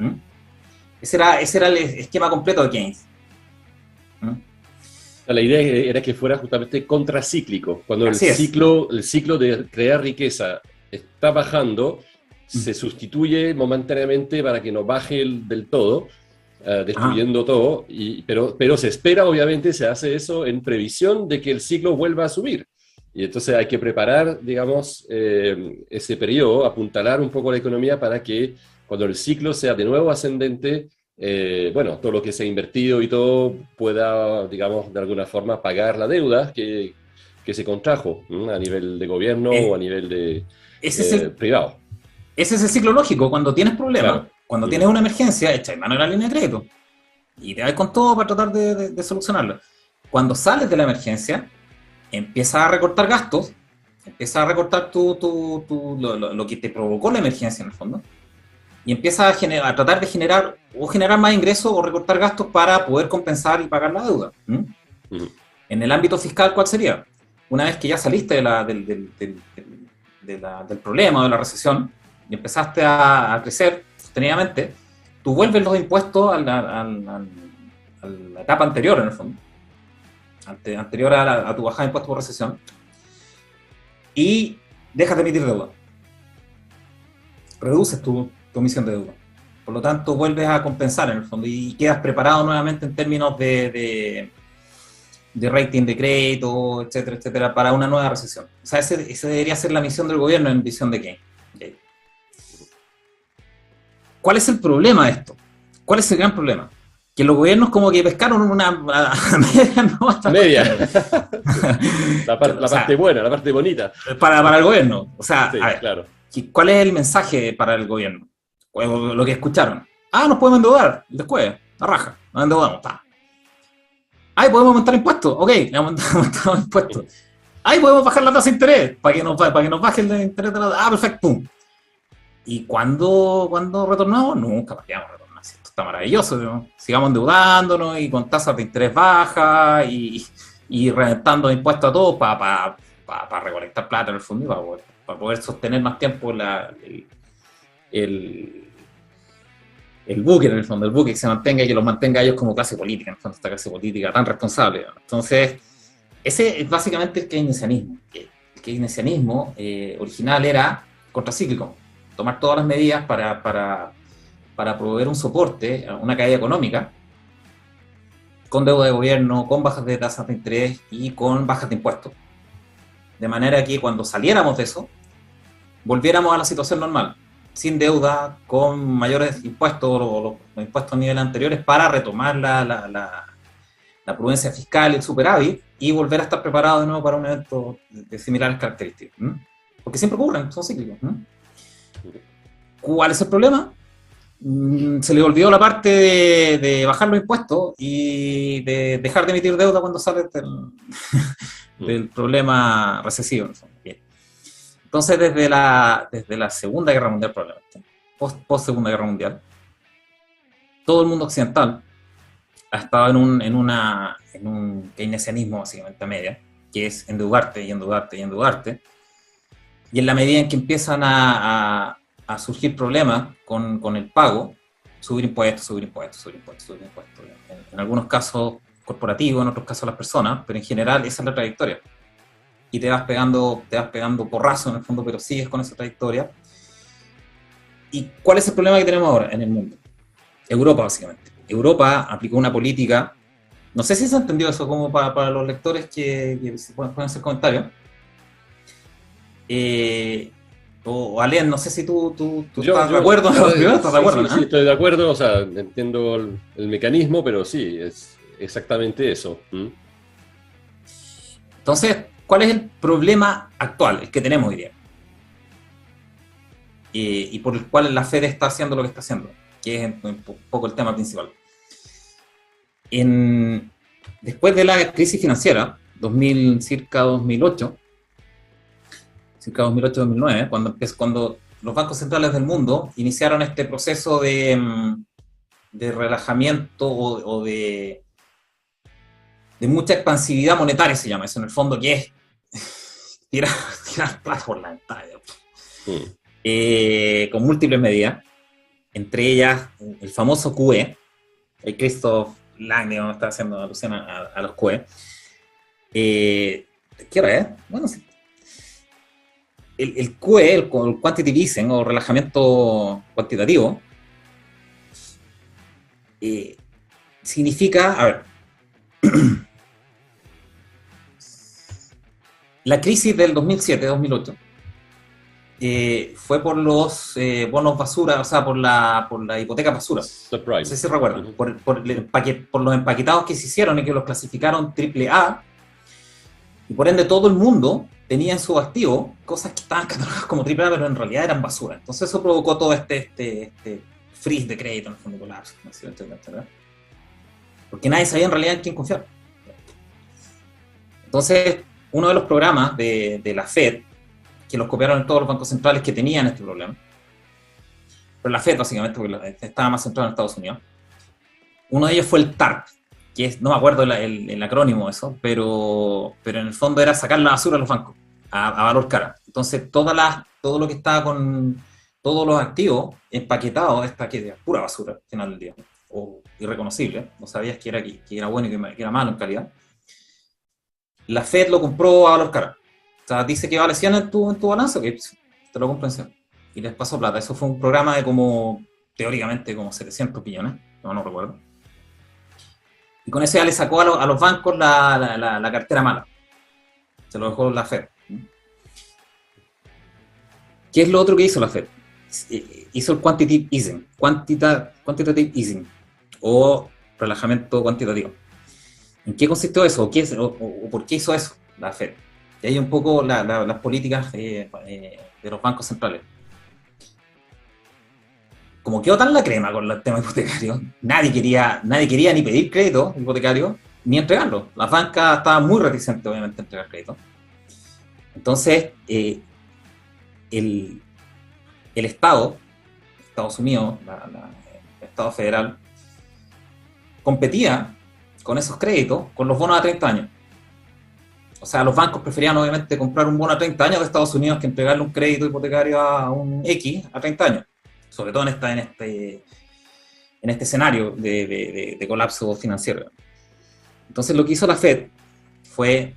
Ese era el esquema completo de Keynes. La idea era que fuera justamente contracíclico. Cuando el ciclo de crear riqueza está bajando, se sustituye momentáneamente para que no baje del todo, destruyendo todo, pero se espera, obviamente, se hace eso en previsión de que el ciclo vuelva a subir. Y entonces hay que preparar, digamos, ese periodo, apuntalar un poco la economía para que cuando el ciclo sea de nuevo ascendente, todo lo que se ha invertido y todo pueda, digamos, de alguna forma pagar la deuda que se contrajo a nivel de gobierno o a nivel de privado. Ese es el ciclo lógico. Cuando tienes problemas, claro, cuando tienes una emergencia, echas mano a la línea de crédito y te vas con todo para tratar de solucionarlo. Cuando sales de la emergencia, empiezas a recortar gastos, empiezas a recortar lo que te provocó la emergencia en el fondo, y empiezas a tratar de generar más ingresos o recortar gastos para poder compensar y pagar la deuda. En el ámbito fiscal, ¿cuál sería? Una vez que ya saliste del problema o de la recesión y empezaste a crecer sostenidamente, tú vuelves los impuestos a la etapa anterior, en el fondo, anterior a tu bajada de impuestos por recesión, y dejas de emitir deuda. Reduces tu emisión de deuda. Por lo tanto, vuelves a compensar en el fondo y quedas preparado nuevamente en términos de rating de crédito, etcétera, etcétera, para una nueva recesión. O sea, ese debería ser la misión del gobierno en visión de Keynes. Okay. ¿Cuál es el problema de esto? ¿Cuál es el gran problema? Que los gobiernos como que pescaron una media. La parte buena, la parte bonita. Para el gobierno. O sea, sí, a ver, claro. ¿Cuál es el mensaje para el gobierno? Lo que escucharon. Nos podemos endeudar después, la raja, nos endeudamos. Podemos aumentar impuestos. Ok, aumentamos impuestos. Podemos bajar la tasa de interés para que nos baje el interés de la... perfecto, pum. ¿Y cuándo retornamos? Nunca podíamos retornar, ¿cierto? está maravilloso, ¿no? Sigamos endeudándonos y con tasas de interés bajas y reventando impuestos a todos para recolectar plata en el fondo y para poder sostener más tiempo el, el buque, en el fondo, el buque que se mantenga y que los mantenga ellos como clase política, en el fondo, esta clase política tan responsable, ¿no? Entonces, ese es básicamente el keynesianismo. El keynesianismo original era contracíclico, tomar todas las medidas para proveer un soporte a una caída económica, con deuda de gobierno, con bajas de tasas de interés y con bajas de impuestos. De manera que cuando saliéramos de eso, volviéramos a la situación normal, sin deuda, con mayores impuestos o los impuestos a niveles anteriores para retomar la prudencia fiscal y el superávit y volver a estar preparado de nuevo para un evento de similares características. Porque siempre ocurren, son cíclicos. ¿Cuál es el problema? Se le olvidó la parte de bajar los impuestos y de dejar de emitir deuda cuando sale del problema recesivo. Bien. Entonces, desde la Segunda Guerra Mundial, probablemente, post Segunda Guerra Mundial, todo el mundo occidental ha estado en un keynesianismo básicamente a media, que es endeudarte y endeudarte y endeudarte, y en la medida en que empiezan a surgir problemas con el pago, subir impuestos, subir impuestos, subir impuestos, subir impuestos. En algunos casos corporativos, en otros casos las personas, pero en general esa es la trayectoria. Y te vas pegando porrazo en el fondo, pero sigues con esa trayectoria. ¿Y cuál es el problema que tenemos ahora en el mundo? Europa, básicamente. Europa aplicó una política, no sé si se ha entendido eso como para los lectores que pueden hacer comentarios. O Alén, no sé si tú estás de acuerdo. ¿Estás de acuerdo? Sí, estoy de acuerdo, o sea, entiendo el mecanismo, pero sí, es exactamente eso. Entonces, ¿cuál es el problema actual, el que tenemos hoy día? Y por el cual la Fed está haciendo lo que está haciendo, que es un poco el tema principal. Después de la crisis financiera, circa 2008, circa 2008-2009, cuando los bancos centrales del mundo iniciaron este proceso de relajamiento o de mucha expansividad monetaria, se llama eso en el fondo, que es tirar plata por la ventana, con múltiples medidas, entre ellas el famoso QE, el Christoph Lang, digamos, está haciendo alusión a los QE. ¿Qué hora es? Bueno, sí. El QE, el quantitative easing o relajamiento cuantitativo, significa, a ver, la crisis del 2007-2008 fue por los bonos basura, o sea, por la hipoteca basura. No sé si recuerdan, por los empaquetados que se hicieron y que los clasificaron AAA, y por ende todo el mundo tenía en su activo cosas que estaban catalogadas como AAA, pero en realidad eran basura. Entonces eso provocó todo este freeze de crédito, en el fondo colapso, etcétera. Porque nadie sabía en realidad en quién confiar. Entonces, uno de los programas de la Fed, que los copiaron en todos los bancos centrales que tenían este problema, pero la Fed básicamente, porque estaba más centrado en Estados Unidos, uno de ellos fue el TARP, que es, no me acuerdo el acrónimo de eso, pero en el fondo era sacar la basura a los bancos, a valor cara. Entonces, todo lo que estaba con todos los activos empaquetados, que era pura basura al final del día, o irreconocible, no sabías que era bueno y que era malo en calidad. La Fed lo compró a valor cara. O sea, dice que vale 100 en tu balance, que te lo compro en 100. Y les pasó plata. Eso fue un programa de teóricamente, como 700 billones, no recuerdo. Y con eso ya le sacó a los bancos la cartera mala. Se lo dejó la Fed. ¿Qué es lo otro que hizo la Fed? Hizo el quantitative easing. Quantitative easing. O relajamiento cuantitativo. ¿En qué consistió eso? ¿O por qué hizo eso la Fed? Y hay un poco las políticas de los bancos centrales. Como quedó tan la crema con el tema hipotecario, nadie quería ni pedir crédito hipotecario, ni entregarlo. Las bancas estaban muy reticentes, obviamente, a entregar crédito. Entonces, el Estado, Estados Unidos, el Estado federal, competía con esos créditos con los bonos a 30 años. O sea, los bancos preferían obviamente comprar un bono a 30 años de Estados Unidos que entregarle un crédito hipotecario a un X a 30 años. Sobre todo en este escenario de colapso financiero. Entonces lo que hizo la Fed fue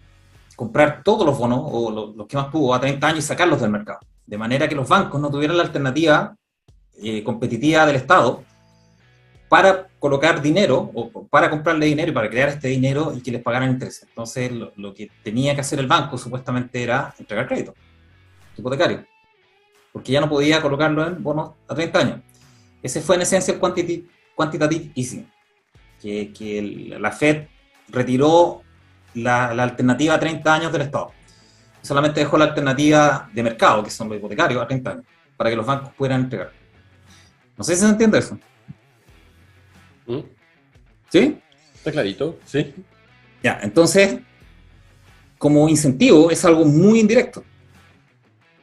comprar todos los bonos, o los que más pudo, a 30 años y sacarlos del mercado. De manera que los bancos no tuvieran la alternativa competitiva del Estado para colocar dinero, o para comprarle dinero y para crear este dinero y que les pagaran intereses. Entonces lo que tenía que hacer el banco supuestamente era entregar crédito hipotecario, porque ya no podía colocarlo en bonos a 30 años. Ese fue en esencia el quantitative easing, que la Fed retiró la alternativa a 30 años del Estado. Solamente dejó la alternativa de mercado, que son los hipotecarios, a 30 años, para que los bancos pudieran entregar. No sé si se entiende eso. ¿Sí? Está clarito, sí. Ya, entonces, como incentivo, es algo muy indirecto.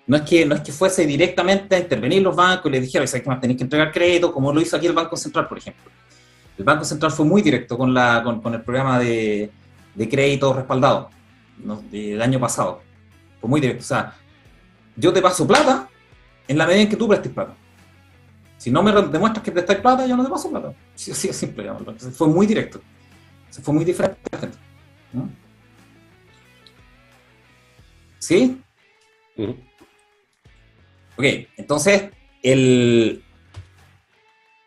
No es que fuese directamente a intervenir los bancos y les dijera, ¿sabes qué más? Tenéis que entregar crédito, como lo hizo aquí el Banco Central, por ejemplo. El Banco Central fue muy directo con el programa de crédito respaldado, ¿no? Del año pasado. Fue muy directo. O sea, yo te paso plata en la medida en que tú prestes plata. Si no me demuestras que prestas plata, yo no te paso plata. Sí, así es simple. Entonces, fue muy directo. Fue muy diferente a la gente. ¿No? ¿Sí? Ok, entonces,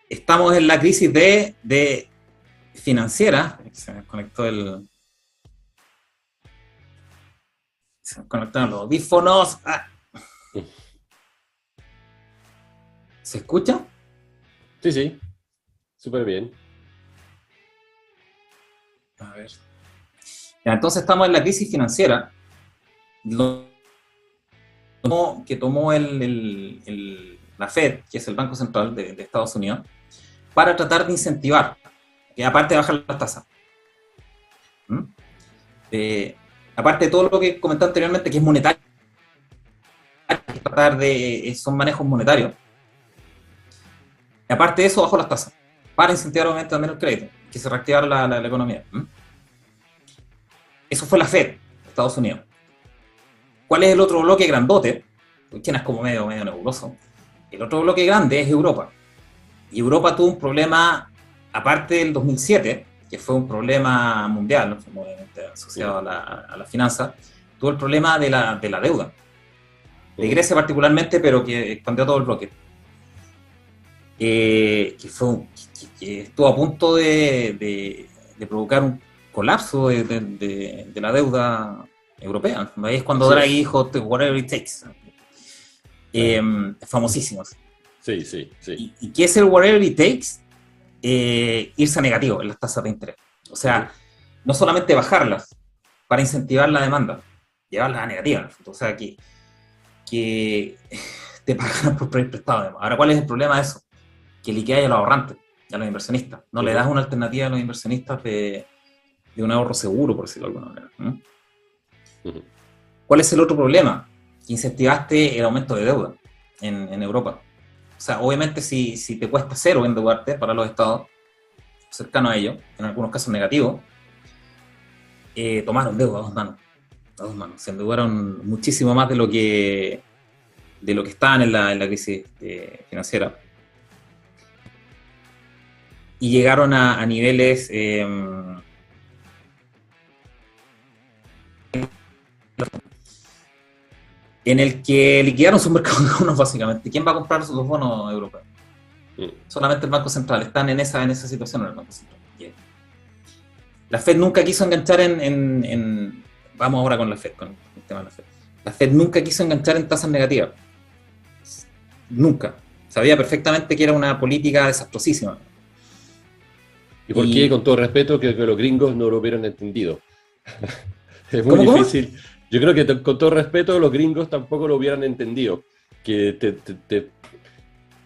estamos en la crisis de financiera. Se me conectó se me conectaron los audífonos. ¿Se escucha? Sí, sí. Súper bien. A ver. Ya, entonces estamos en la crisis financiera. Que tomó la Fed, que es el Banco Central de Estados Unidos, para tratar de incentivar, que aparte de bajar las tasas. Aparte de todo lo que comenté anteriormente, que es monetario, son manejos monetarios. Y aparte de eso, bajó las tasas, para incentivar obviamente también el crédito, que se reactivara la economía. Eso fue la Fed de Estados Unidos. ¿Cuál es el otro bloque grandote? China es como medio nebuloso. El otro bloque grande es Europa. Y Europa tuvo un problema, aparte del 2007, que fue un problema mundial, ¿no? Obviamente asociado a la finanza, tuvo el problema de la deuda. De Grecia particularmente, pero que expandió todo el bloque. Que estuvo a punto de provocar un colapso de la deuda europea. Ahí es cuando Draghi dijo whatever it takes. Famosísimo. Sí, sí, sí. ¿Y qué es el whatever it takes? Irse a negativo en las tasas de interés. O sea, no solamente bajarlas para incentivar la demanda, llevarlas a negativas. O sea, que te pagan por pedir prestado. Ahora, ¿cuál es el problema de eso? Que liquidas a los ahorrantes, a los inversionistas. No le das una alternativa a los inversionistas de un ahorro seguro, por decirlo de alguna manera. ¿Cuál es el otro problema? Que incentivaste el aumento de deuda en Europa. O sea, obviamente si te cuesta cero endeudarte para los estados cercanos a ellos, en algunos casos negativos, tomaron deuda a dos manos. Se endeudaron muchísimo más de lo que estaban en la crisis financiera. Y llegaron a niveles en el que liquidaron sus mercados de bonos, básicamente. ¿Quién va a comprar sus bonos europeos? Solamente el Banco Central. Están en esa situación en el Banco Central. La Fed nunca quiso enganchar vamos ahora con la Fed, con el tema de la Fed. La Fed nunca quiso enganchar en tasas negativas. Nunca. Sabía perfectamente que era una política desastrosísima. ¿Y por qué, con todo respeto, que los gringos no lo hubieran entendido? Es muy difícil. Yo creo que con todo respeto los gringos tampoco lo hubieran entendido. Que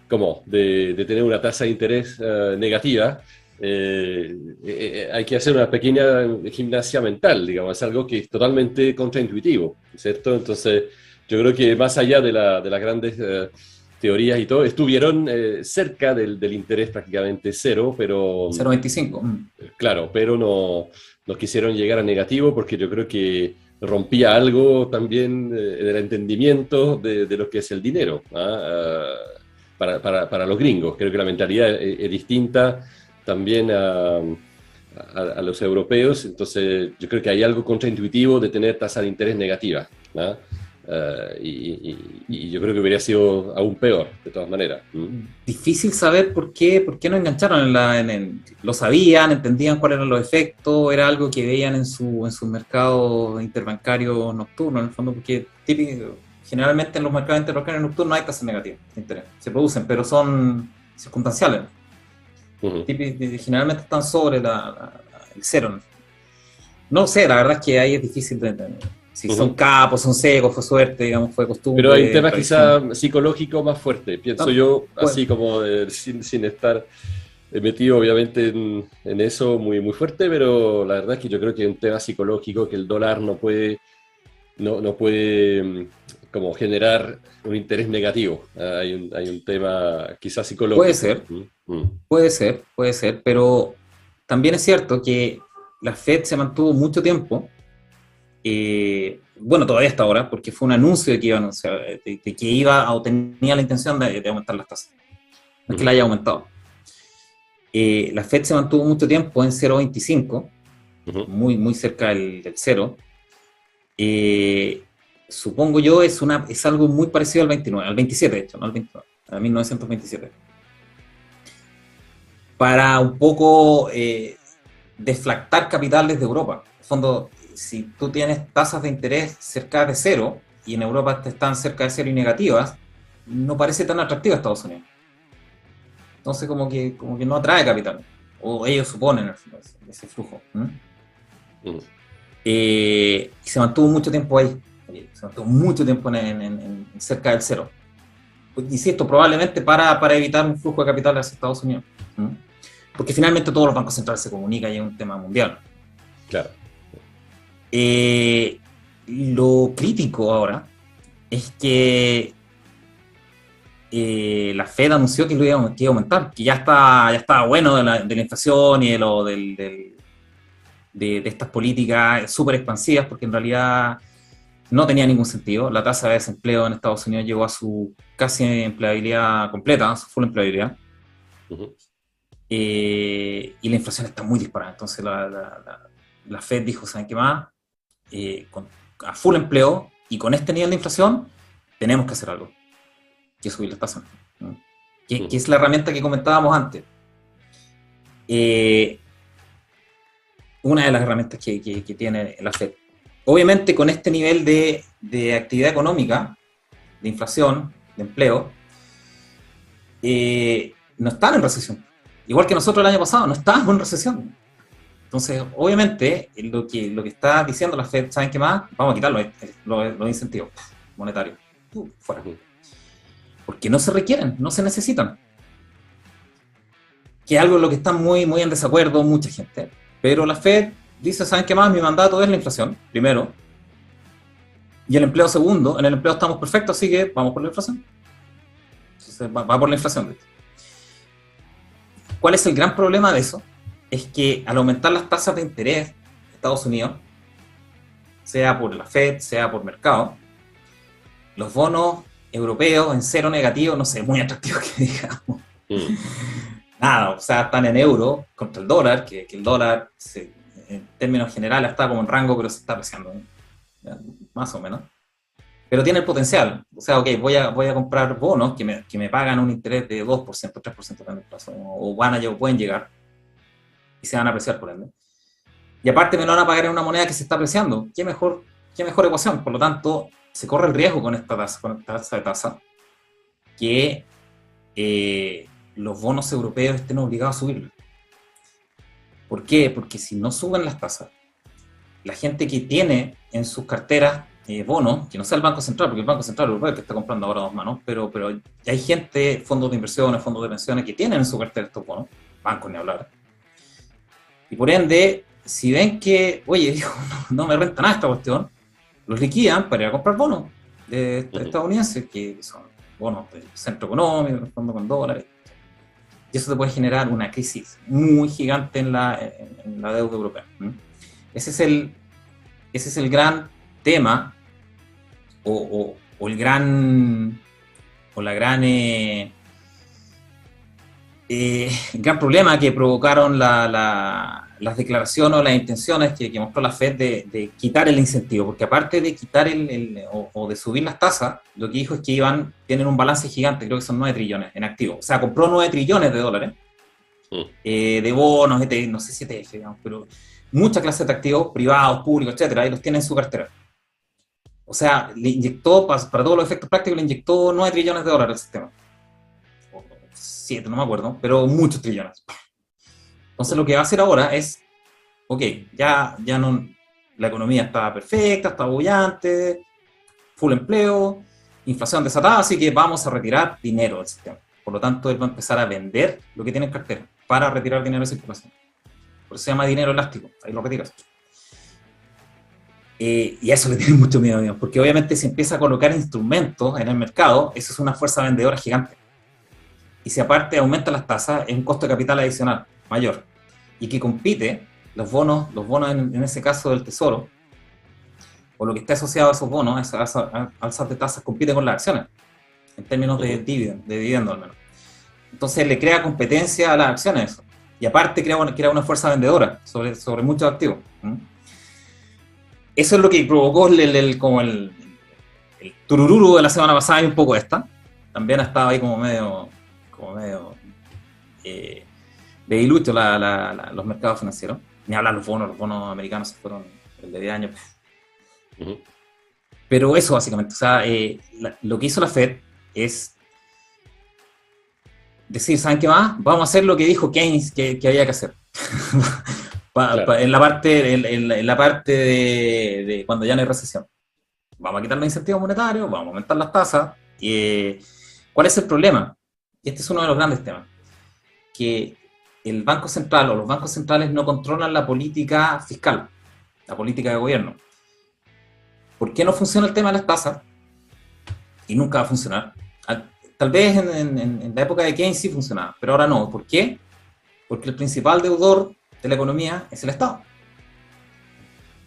como de tener una tasa de interés negativa, hay que hacer una pequeña gimnasia mental, digamos, es algo que es totalmente contraintuitivo, ¿cierto? Entonces, yo creo que más allá de las grandes teorías y todo, estuvieron cerca del interés prácticamente cero, pero 0,25. claro, pero no quisieron llegar a negativo porque yo creo que rompía algo también del entendimiento de lo que es el dinero, ¿ah? Para los gringos. Creo que la mentalidad es distinta también a los europeos, entonces yo creo que hay algo contraintuitivo de tener tasa de interés negativa, ¿no? Y yo creo que hubiera sido aún peor, de todas maneras. Difícil saber por qué no engancharon lo sabían, entendían cuáles eran los efectos, era algo que veían en su mercado interbancario nocturno, en el fondo, porque generalmente en los mercados interbancarios nocturnos no hay tasas negativas de interés, se producen, pero son circunstanciales. Generalmente están sobre el cero. No sé, la verdad es que ahí es difícil de entender. Si son capos, son secos, fue suerte, digamos, fue costumbre. Pero hay temas quizá psicológicos más fuertes, pienso yo, así como sin estar metido obviamente en eso muy, muy fuerte, pero la verdad es que yo creo que es un tema psicológico, que el dólar no puede como generar un interés negativo. Hay un tema quizás psicológico. Puede ser, pero también es cierto que la Fed se mantuvo mucho tiempo, bueno, todavía hasta ahora, porque fue un anuncio de que iba a anunciar, de que iba o tenía la intención de aumentar las tasas. No es que la haya aumentado. La Fed se mantuvo mucho tiempo en 0,25, muy, muy cerca del cero. Supongo yo es algo muy parecido al 29, al 27 de hecho, no al 29, a 1927. Para un poco deflactar capital desde Europa. En el fondo, si tú tienes tasas de interés cerca de cero y en Europa están cerca de cero y negativas, no parece tan atractivo a Estados Unidos. Entonces como que no atrae capital, o ellos suponen ese flujo. Y se mantuvo mucho tiempo ahí, se mantuvo mucho tiempo en cerca del cero. Insisto, probablemente para evitar un flujo de capital hacia Estados Unidos. Porque finalmente todos los bancos centrales se comunican y es un tema mundial. Claro. Lo crítico ahora es que la Fed anunció que lo iba a aumentar, que ya está bueno de la inflación y de estas políticas súper expansivas, porque en realidad no tenía ningún sentido. La tasa de desempleo en Estados Unidos llegó a su casi empleabilidad completa, a su full empleabilidad. Y la inflación está muy disparada. Entonces la Fed dijo, ¿saben qué más? A full empleo y con este nivel de inflación tenemos que hacer algo, que subir las tasas, ¿no? que es la herramienta que comentábamos antes. Una de las herramientas que tiene la Fed. Obviamente con este nivel de actividad económica, de inflación, de empleo, no están en recesión. Igual que nosotros el año pasado, no estábamos en recesión. Entonces, obviamente, lo que está diciendo la Fed, ¿saben qué más? Vamos a quitar los incentivos monetarios. Fuera. Porque no se requieren, no se necesitan. Que es algo en lo que están muy, muy en desacuerdo mucha gente. Pero la Fed dice, ¿saben qué más? Mi mandato es la inflación, primero. Y el empleo segundo. En el empleo estamos perfectos, así que vamos por la inflación. Entonces, va por la inflación. ¿Cuál es el gran problema de eso? Es que al aumentar las tasas de interés de Estados Unidos, sea por la Fed, sea por mercado, los bonos europeos en cero negativo, no sé, muy atractivos que digamos. Nada, o sea, están en euro contra el dólar, que el dólar en términos generales está como en rango, pero se está apreciando, más o menos. Pero tiene el potencial. O sea, ok, voy a comprar bonos que me pagan un interés de 2%, 3% en el plazo, o pueden llegar y se van a apreciar por ende. Y aparte me lo van a pagar en una moneda que se está apreciando. ¿Qué mejor ecuación? Por lo tanto, se corre el riesgo con esta tasa de tasa que los bonos europeos estén obligados a subirlo. ¿Por qué? Porque si no suben las tasas, la gente que tiene en sus carteras bonos, que no sea el Banco Central, porque el Banco Central Europeo que está comprando ahora a dos manos, pero hay gente, fondos de inversiones, fondos de pensiones que tienen en su cartera estos bonos, bancos ni hablar. Y por ende, si ven que, oye, no me renta nada esta cuestión, los liquidan para ir a comprar bonos estadounidenses, que son bonos del centro económico, en el fondo con dólares. Y eso te puede generar una crisis muy gigante en la deuda europea. Ese es el gran tema o el gran o la gran problema que provocaron las declaraciones o las intenciones que mostró la Fed de quitar el incentivo, porque aparte de quitar o de subir las tasas, lo que dijo es que tienen un balance gigante, creo que son 9 trillones en activo. O sea, compró 9 trillones de dólares de bonos, no sé si ETF, digamos, pero muchas clases de activos, privados, públicos, etcétera, y los tiene en su cartera. O sea, le inyectó, para todos los efectos prácticos, le inyectó 9 trillones de dólares al sistema. 7, no me acuerdo, pero muchos trillones. Entonces lo que va a hacer ahora es, ok, ya no, la economía está perfecta, está bollante, full empleo, inflación desatada, así que vamos a retirar dinero del sistema. Por lo tanto, él va a empezar a vender lo que tiene en cartera para retirar dinero de circulación. Por eso se llama dinero elástico, ahí lo retiras. Y a eso le tienen mucho miedo, digamos, porque obviamente si empieza a colocar instrumentos en el mercado, eso es una fuerza vendedora gigante. Y si aparte aumenta las tasas, es un costo de capital adicional mayor. Y que compite, los bonos en ese caso del Tesoro, o lo que está asociado a esos bonos, a alzas de tasas, compite con las acciones, en términos de dividendo al menos. Entonces le crea competencia a las acciones. Y aparte crea una fuerza vendedora sobre muchos activos. Eso es lo que provocó el turururu de la semana pasada y un poco esta. También estaba ahí como medio debilucho los mercados financieros. Ni hablar los bonos americanos se fueron el de 10 años. Pero eso básicamente, o sea, lo que hizo la Fed es decir, ¿saben qué más? Vamos a hacer lo que dijo Keynes que había que hacer. Claro. En la parte de cuando ya no hay recesión. Vamos a quitar los incentivos monetarios, vamos a aumentar las tasas. ¿Cuál es el problema? Y este es uno de los grandes temas. Que el Banco Central o los bancos centrales no controlan la política fiscal, la política de gobierno. ¿Por qué no funciona el tema de las tasas? Y nunca va a funcionar. Tal vez en la época de Keynes sí funcionaba, pero ahora no. ¿Por qué? Porque el principal deudor de la economía es el Estado.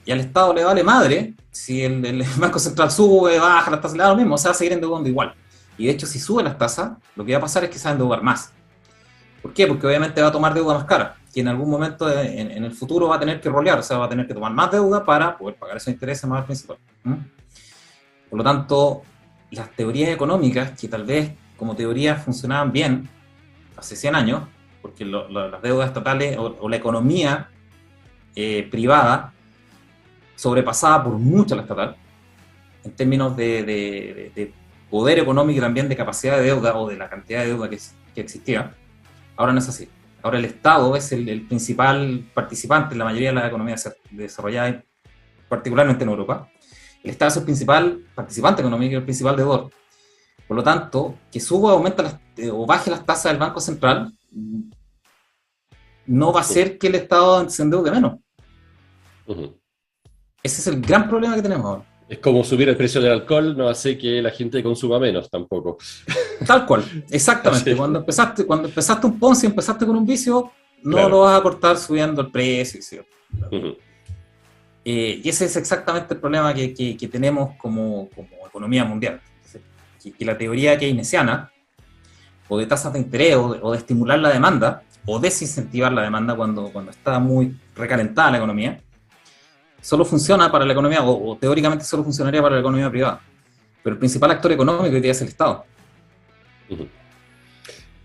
Y al Estado le vale madre si el Banco Central sube, baja las tasas, le da lo mismo, o sea, va a seguir endeudando igual. Y de hecho, si sube las tasas, lo que va a pasar es que se va a endeudar más. ¿Por qué? Porque obviamente va a tomar deuda más cara, que en algún momento en el futuro va a tener que rolear, o sea, va a tener que tomar más deuda para poder pagar esos intereses más al principal. Por lo tanto, las teorías económicas, que tal vez como teorías funcionaban bien hace 100 años, porque las deudas estatales o la economía privada sobrepasaba por mucho a la estatal, en términos de poder económico y también de capacidad de deuda o de la cantidad de deuda que existía. Ahora no es así. Ahora el Estado es el principal participante en la mayoría de las economías desarrolladas, particularmente en Europa. El Estado es el principal participante económico y el principal deudor. Por lo tanto, que suba o baje las tasas del Banco Central no va a hacer que el Estado se endeude menos. Ese es el gran problema que tenemos ahora. Es como subir el precio del alcohol, no hace que la gente consuma menos tampoco. Tal cual, exactamente. Sí. Cuando empezaste un Ponzi, empezaste con un vicio, no claro. Lo vas a cortar subiendo el precio. ¿Sí? Y ese es exactamente el problema que tenemos como economía mundial. Que la teoría keynesiana, o de tasas de interés, o de estimular la demanda, o desincentivar la demanda cuando está muy recalentada la economía, solo funciona para la economía, o teóricamente solo funcionaría para la economía privada. Pero el principal actor económico hoy día es el Estado.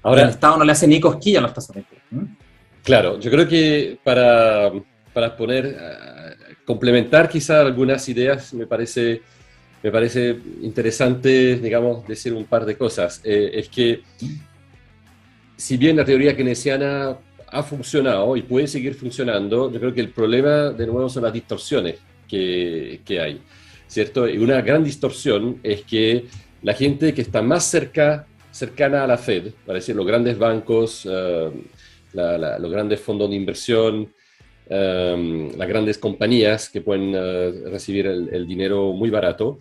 Ahora, el Estado no le hace ni cosquilla a las tasas de interés. Claro, yo creo que para complementar quizá algunas ideas, me parece interesante, digamos, decir un par de cosas. Es que, si bien la teoría keynesiana ha funcionado y puede seguir funcionando, yo creo que el problema, de nuevo, son las distorsiones que hay, ¿cierto? Y una gran distorsión es que la gente que está más cercana a la Fed, para decir, los grandes bancos, los grandes fondos de inversión, las grandes compañías que pueden recibir el dinero muy barato,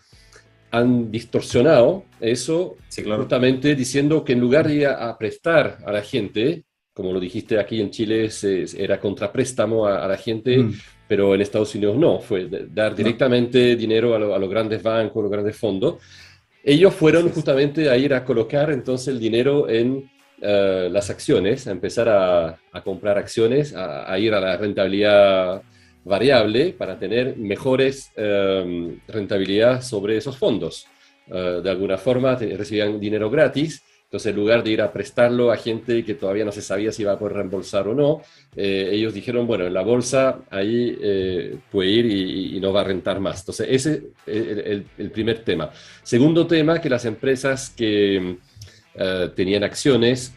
han distorsionado eso, Sí, claro. justamente diciendo que en lugar de ir a prestar a la gente, como lo dijiste aquí en Chile, era contrapréstamo a la gente, Mm, pero en Estados Unidos no, fue dar no, directamente dinero a los grandes bancos, a los grandes fondos. Ellos así fueron es. justamente a ir a colocar entonces el dinero en las acciones, a empezar a comprar acciones, a ir a la rentabilidad variable para tener mejores rentabilidad sobre esos fondos. De alguna forma recibían dinero gratis, entonces en lugar de ir a prestarlo a gente que todavía no se sabía si iba a poder reembolsar o no, ellos dijeron, bueno, en la bolsa ahí puede ir y no va a rentar más. Entonces ese es el primer tema. Segundo tema, que las empresas que tenían acciones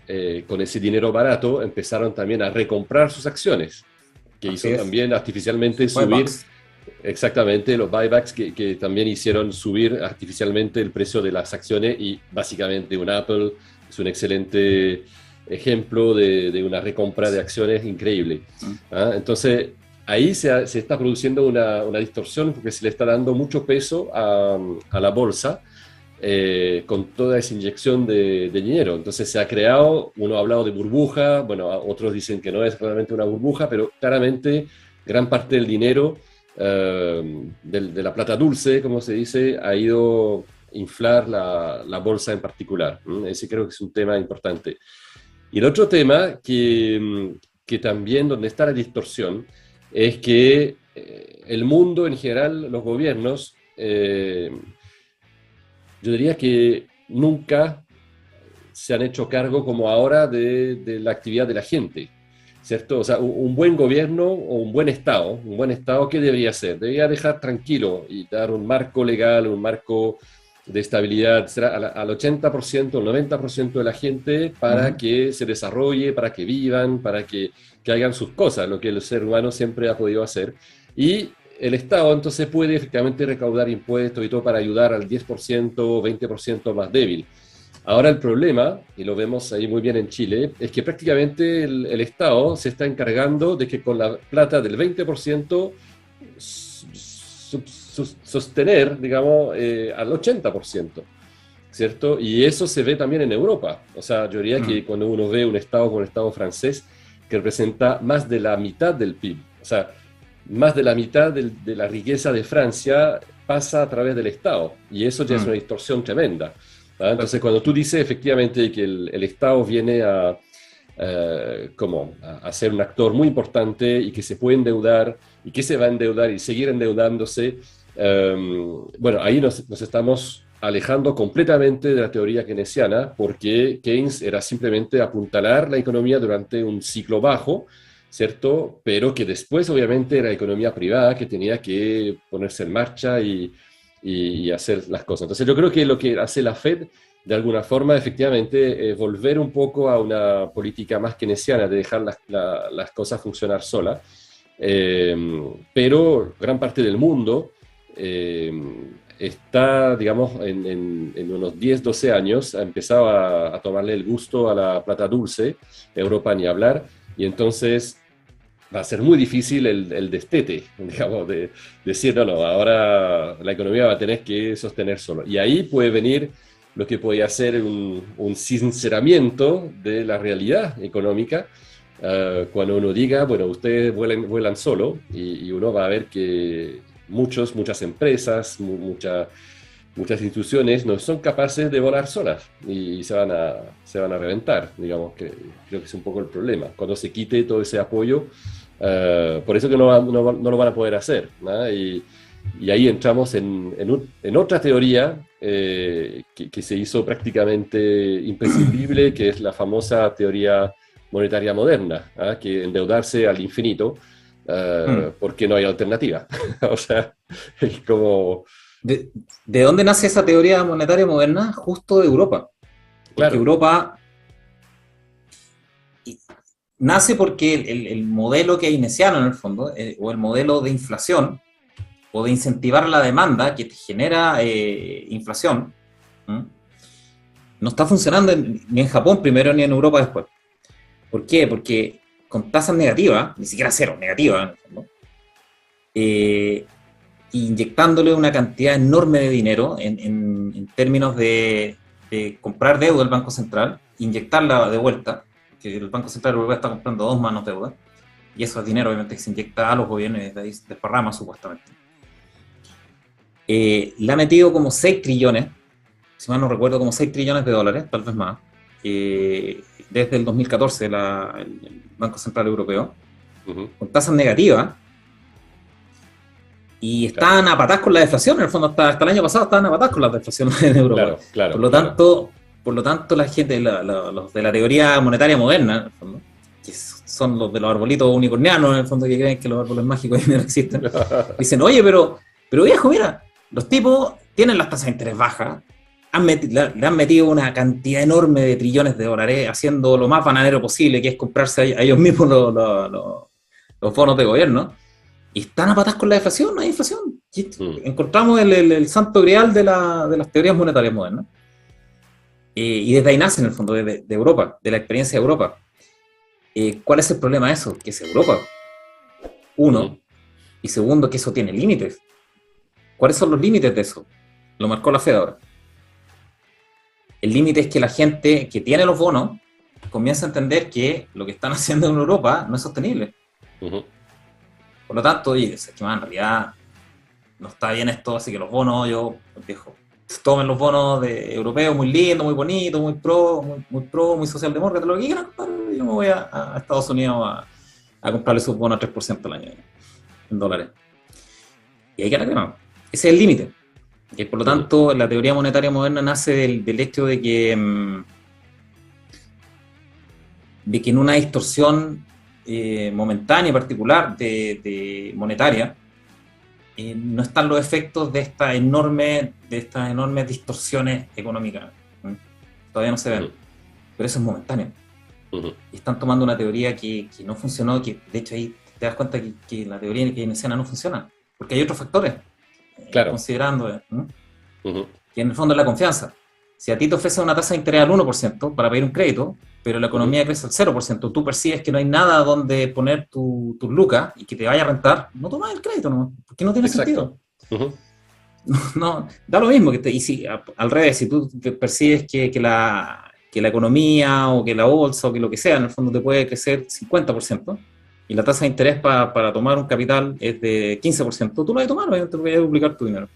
con ese dinero barato empezaron también a recomprar sus acciones, que Así hizo es. también artificialmente subir Buybacks. exactamente los buybacks que también hicieron subir artificialmente el precio de las acciones y básicamente un Apple es un excelente ejemplo de una recompra de acciones increíble. Mm, ¿Ah? Entonces, ahí se está produciendo una distorsión porque se le está dando mucho peso a la bolsa con toda esa inyección de dinero. Entonces se ha creado, uno ha hablado de burbuja, bueno, otros dicen que no es realmente una burbuja, pero claramente gran parte del dinero de la plata dulce, como se dice, ha ido a inflar la bolsa en particular. Ese creo que es un tema importante. Y el otro tema que también donde está la distorsión es que el mundo en general, los gobiernos, yo diría que nunca se han hecho cargo como ahora de la actividad de la gente, ¿cierto? O sea, un buen gobierno o un buen Estado, ¿qué debería hacer? Debería dejar tranquilo y dar un marco legal, un marco de estabilidad será al 80%, al 90% de la gente para ujú. que se desarrolle, para que vivan, para que hagan sus cosas, lo que el ser humano siempre ha podido hacer. Y el Estado entonces puede efectivamente recaudar impuestos y todo para ayudar al 10%, 20% más débil. Ahora el problema, y lo vemos ahí muy bien en Chile, es que prácticamente el Estado se está encargando de que con la plata del 20% sostener, digamos, al 80%, ¿cierto? Y eso se ve también en Europa. O sea, yo diría que Mm, cuando uno ve un Estado como el Estado francés, que representa más de la mitad del PIB, o sea, más de la mitad de la riqueza de Francia pasa a través del Estado, y eso ya es una mm, distorsión tremenda. ¿Ah? claro. Entonces, cuando tú dices efectivamente que el Estado viene como a ser un actor muy importante y que se puede endeudar y que se va a endeudar y seguir endeudándose, bueno, ahí nos estamos alejando completamente de la teoría keynesiana porque Keynes era simplemente apuntalar la economía durante un ciclo bajo, ¿cierto? Pero que después obviamente era economía privada que tenía que ponerse en marcha y hacer las cosas. Entonces yo creo que lo que hace la Fed de alguna forma, efectivamente, volver un poco a una política más keynesiana, de dejar las cosas funcionar solas. Eh, pero gran parte del mundo eh, está, digamos, en unos 10, 12 años, ha empezado a tomarle el gusto a la plata dulce, Europa ni hablar, y entonces va a ser muy difícil el destete, digamos, de decir, no, no, ahora la economía va a tener que sostener solo. Y ahí puede venir lo que puede ser un sinceramiento de la realidad económica, cuando uno diga, bueno, ustedes vuelan solo, y uno va a ver que muchas empresas, muchas instituciones no son capaces de volar solas y se van a reventar, digamos, que creo que es un poco el problema. Cuando se quite todo ese apoyo, por eso que no lo van a poder hacer, ¿no? Y ahí entramos en otra teoría que se hizo prácticamente imprescindible, que es la famosa teoría monetaria moderna, ¿ah? Que endeudarse al infinito, Mm. porque no hay alternativa. O sea, es como, ¿De, de dónde nace esa teoría monetaria moderna? Justo de Europa. Porque claro, Europa y- nace porque el modelo keynesiano, en el fondo, o el modelo de inflación, o de incentivar la demanda que te genera inflación, ¿m? No está funcionando ni en Japón primero ni en Europa después. ¿Por qué? Porque con tasas negativas, ni siquiera cero, negativas, en el fondo, eh, inyectándole una cantidad enorme de dinero en términos de comprar deuda del Banco Central, inyectarla de vuelta, que el Banco Central Europeo está comprando dos manos de deuda, y eso es dinero obviamente que se inyecta a los gobiernos y de ahí se desparrama supuestamente. Le ha metido como 6 trillones, si mal no recuerdo, como 6 trillones de dólares, tal vez más, desde el 2014 el Banco Central Europeo, con tasas negativas, y estaban a patas con la deflación, en el fondo hasta el año pasado estaban a patas con la deflación en Europa. Claro, por lo tanto, la gente, los de la teoría monetaria moderna, en el fondo, que son los de los arbolitos unicornianos, en el fondo, que creen que los árboles mágicos no existen, dicen, oye, pero viejo, mira, los tipos tienen las tasas de interés bajas, le han metido una cantidad enorme de trillones de dólares, haciendo lo más bananero posible, que es comprarse a ellos mismos los bonos de gobierno, y están a patas con la deflación, no hay inflación. Encontramos el santo grial de las teorías monetarias modernas. Y desde ahí nace, en el fondo, de Europa, de la experiencia de Europa. ¿Cuál es el problema de eso? Que es Europa. Uno. Y segundo, que eso tiene límites. ¿Cuáles son los límites de eso? Lo marcó la Fed ahora. El límite es que la gente que tiene los bonos comienza a entender que lo que están haciendo en Europa no es sostenible. Por lo tanto, oye, es que en realidad no está bien esto, así que los bonos, yo dejo, tomen los bonos de europeos, muy lindos, muy bonitos, muy pro, muy socialdemócrata, lo que quieran, yo me voy a Estados Unidos a comprarle sus bonos a 3% al año, en dólares. Y hay que reclamar. Ese es el límite. Y por lo tanto, la teoría monetaria moderna nace del hecho de que en una distorsión momentánea particular de monetaria, no están los efectos de estas enormes distorsiones económicas. Todavía no se ven, pero eso es momentáneo. Y están tomando una teoría que no funcionó, que de hecho ahí te das cuenta que la teoría keynesiana no funciona, porque hay otros factores, considerando que en el fondo es la confianza. Si a ti te ofrecen una tasa de interés al 1% para pedir un crédito, pero la economía crece al 0%, tú percibes que no hay nada donde poner tus lucas y que te vaya a rentar, no tomas el crédito, ¿no? Porque no tiene sentido. No, da lo mismo. Y si, al revés, si tú percibes que la economía o que la bolsa o que lo que sea, en el fondo te puede crecer 50%, y la tasa de interés para tomar un capital es de 15%, tú lo vas a tomar, obviamente, porque vas a duplicar tu dinero.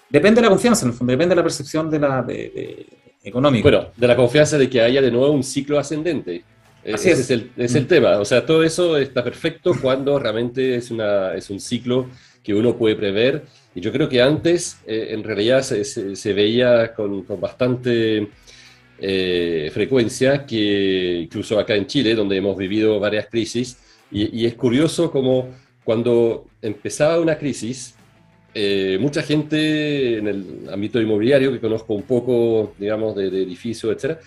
Depende de la confianza, en el fondo, depende de la percepción de económica. Bueno, de la confianza de que haya de nuevo un ciclo ascendente. Ese es el tema. O sea, todo eso está perfecto cuando realmente es un ciclo que uno puede prever. Y yo creo que antes, en realidad, se veía con bastante frecuencia, que incluso acá en Chile, donde hemos vivido varias crisis, y es curioso como cuando empezaba una crisis, mucha gente en el ámbito inmobiliario, que conozco un poco, digamos, de edificios, etc.,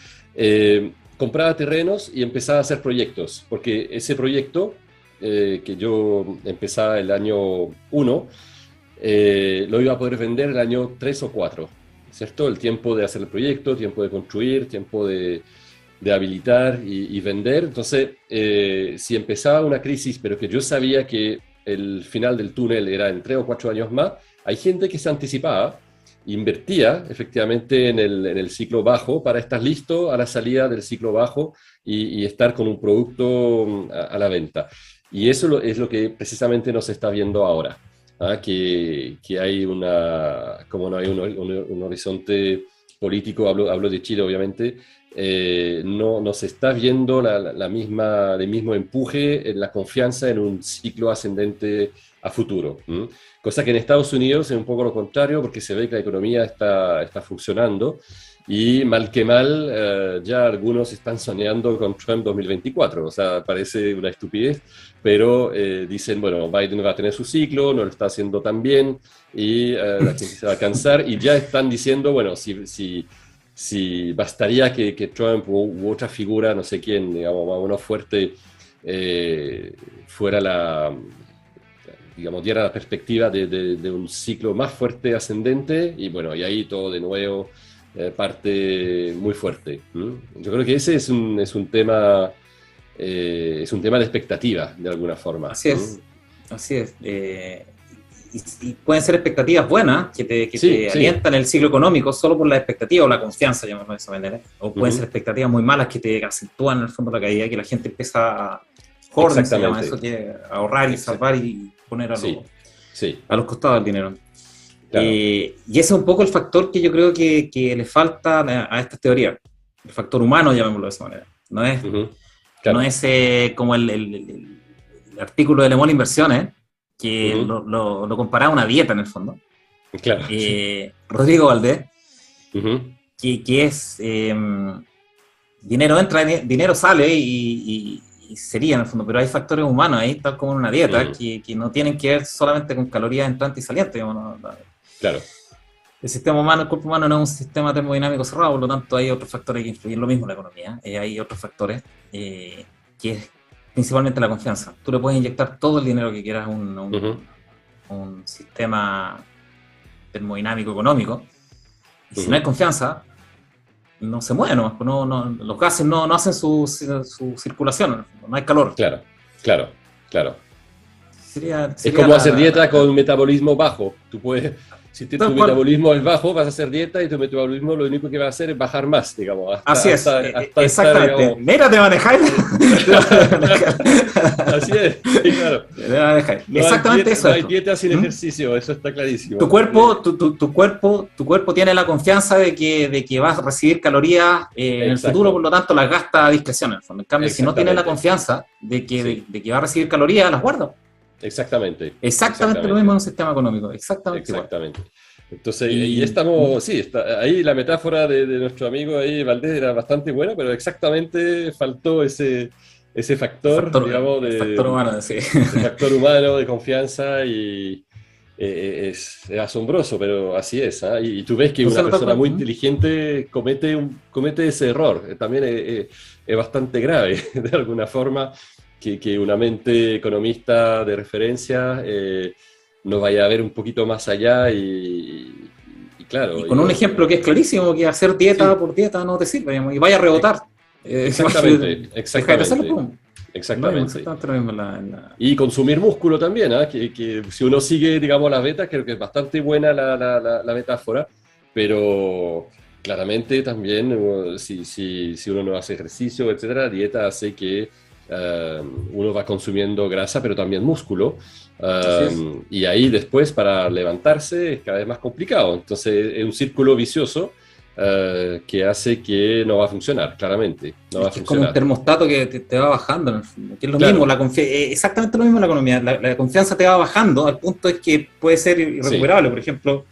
compraba terrenos y empezaba a hacer proyectos, porque ese proyecto, que yo empezaba el año 1, lo iba a poder vender el año 3 o 4, ¿cierto? El tiempo de hacer el proyecto, tiempo de construir, tiempo de habilitar y vender. Entonces, si empezaba una crisis, pero que yo sabía que el final del túnel era en 3 o 4 años más, hay gente que se anticipaba, invertía efectivamente en el ciclo bajo para estar listo a la salida del ciclo bajo y estar con un producto a la venta. Y eso es lo que precisamente nos está viendo ahora, que hay como no hay un horizonte político, hablo de Chile obviamente, no se está viendo el mismo empuje en la confianza en un ciclo ascendente a futuro. Cosa que en Estados Unidos es un poco lo contrario, porque se ve que la economía está funcionando y mal que mal ya algunos están soñando con Trump 2024. O sea, parece una estupidez, pero dicen, bueno, Biden va a tener su ciclo, no lo está haciendo tan bien y la gente se va a cansar, y ya están diciendo, bueno, si bastaría que Trump u otra figura, no sé quién, digamos, más o menos fuerte, fuera digamos, diera la perspectiva de un ciclo más fuerte ascendente, y bueno, y ahí todo de nuevo parte muy fuerte. Yo creo que ese es un tema de expectativa, de alguna forma. Así es, así es. y pueden ser expectativas buenas que te alientan el ciclo económico solo por la expectativa o la confianza, llamémoslo de esa manera, o pueden ser expectativas muy malas que te acentúan en el fondo la caída, que la gente empieza a hoarding, se llama eso, que ahorrar y salvar y poner a los costados del dinero. Claro. Y ese es un poco el factor que yo creo que le falta a estas teorías, el factor humano, llamémoslo de esa manera. No es, claro. No es como el artículo de Le Monde Inversiones, que lo comparaba a una dieta en el fondo. Claro. Rodrigo Valdés, que es dinero entra, dinero sale y sería en el fondo, pero hay factores humanos ahí, tal como en una dieta, que no tienen que ver solamente con calorías entrantes y salientes. Digamos, ¿no? Claro. El sistema humano, el cuerpo humano no es un sistema termodinámico cerrado, por lo tanto hay otros factores que influyen, lo mismo en la economía, hay otros factores que es principalmente la confianza. Tú le puedes inyectar todo el dinero que quieras a un sistema termodinámico económico, y si no hay confianza, no se mueve nomás, los gases no hacen su circulación, no hay calor. Claro. Sería es como hacer dieta con metabolismo bajo. Tú puedes, si tu metabolismo es bajo, vas a hacer dieta y tu metabolismo lo único que va a hacer es bajar más, digamos. Así es, exactamente. Digamos, mira, te manejáis. Así es, sí, claro. Exactamente eso. No hay dieta sin ejercicio, eso está clarísimo. Tu cuerpo tiene la confianza de que vas a recibir calorías en el futuro, por lo tanto las gasta a discreción. En cambio, si no tiene la confianza de que va a recibir calorías, las guarda. Exactamente lo mismo en un sistema económico. Exactamente. Entonces, y estamos, ahí la metáfora de nuestro amigo ahí, Valdés, era bastante buena, pero exactamente faltó ese factor, digamos, factor humano, sí. Factor humano de confianza y es asombroso, pero así es. Y tú ves que una persona muy inteligente comete ese error. También es bastante grave, de alguna forma, que una mente economista de referencia no vaya a ver un poquito más allá y claro. Y con un ejemplo que es clarísimo, que hacer dieta por dieta no te sirve, digamos, y vaya a rebotar. Exactamente. Y consumir músculo también, que si uno sigue, digamos, las betas, creo que es bastante buena la metáfora, pero claramente también si uno no hace ejercicio, etcétera, dieta hace que uno va consumiendo grasa, pero también músculo, y ahí después para levantarse es cada vez más complicado. Entonces es un círculo vicioso que hace que no va a funcionar, claramente. Es como un termostato que te va bajando, que es lo mismo, exactamente lo mismo en la economía. La confianza te va bajando al punto es que puede ser irrecuperable, por ejemplo.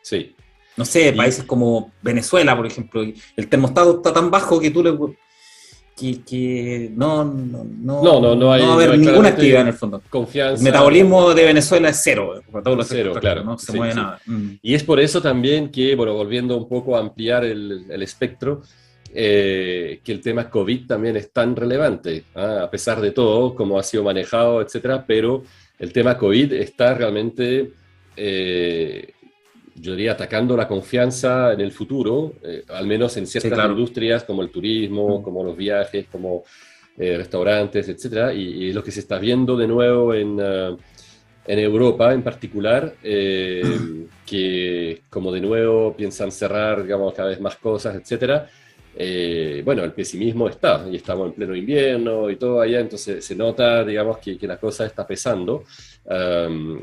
Sí. No sé, países como Venezuela, por ejemplo, el termostato está tan bajo que tú no va a haber ninguna actividad en el fondo. Confianza. El metabolismo de Venezuela es cero, por todos los cero, claro. No se mueve nada. Y es por eso también que, volviendo un poco a ampliar el espectro, que el tema COVID también es tan relevante, a pesar de todo, cómo ha sido manejado, etcétera, pero el tema COVID está realmente, yo diría, atacando la confianza en el futuro, al menos en ciertas industrias como el turismo, como los viajes, como restaurantes, etcétera, y lo que se está viendo de nuevo en Europa en particular, que como de nuevo piensan cerrar, digamos, cada vez más cosas, etcétera. El pesimismo está, y estamos en pleno invierno y todo allá, entonces se nota, digamos, que la cosa está pesando.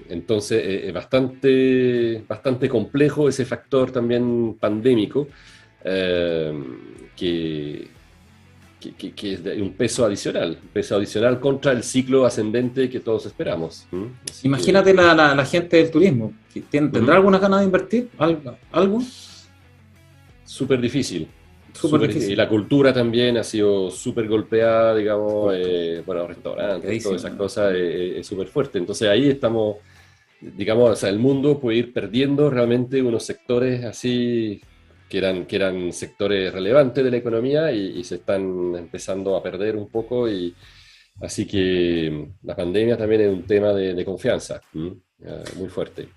Entonces es bastante complejo ese factor también pandémico, que es de un peso adicional contra el ciclo ascendente que todos esperamos. Imagínate la gente del turismo, ¿tendrá alguna ganas de invertir? ¿Algo? Súper difícil. Y la cultura también ha sido súper golpeada, digamos, restaurantes, todas esas cosas, es súper fuerte. Entonces ahí estamos, digamos, el mundo puede ir perdiendo realmente unos sectores así que eran sectores relevantes de la economía y se están empezando a perder un poco. Y así que la pandemia también es un tema de confianza, muy fuerte.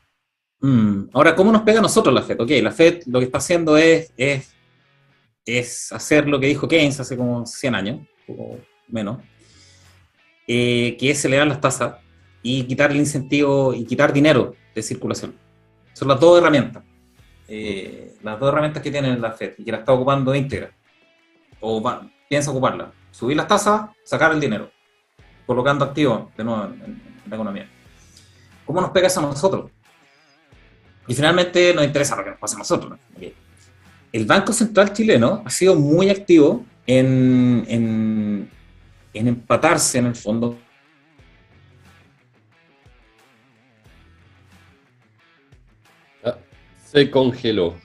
Ahora, ¿cómo nos pega a nosotros la FED? Ok, la FED lo que está haciendo es hacer lo que dijo Keynes hace como 100 años, o menos, que es acelerar las tasas y quitar el incentivo y quitar dinero de circulación. Son las dos herramientas. Las dos herramientas que tiene la Fed y que la está ocupando íntegra. Piensa ocuparla. Subir las tasas, sacar el dinero. Colocando activos de nuevo en la economía. ¿Cómo nos pega eso a nosotros? Y finalmente nos interesa lo que nos pasa a nosotros, ¿no? El Banco Central chileno ha sido muy activo en empatarse en el fondo. Se congeló.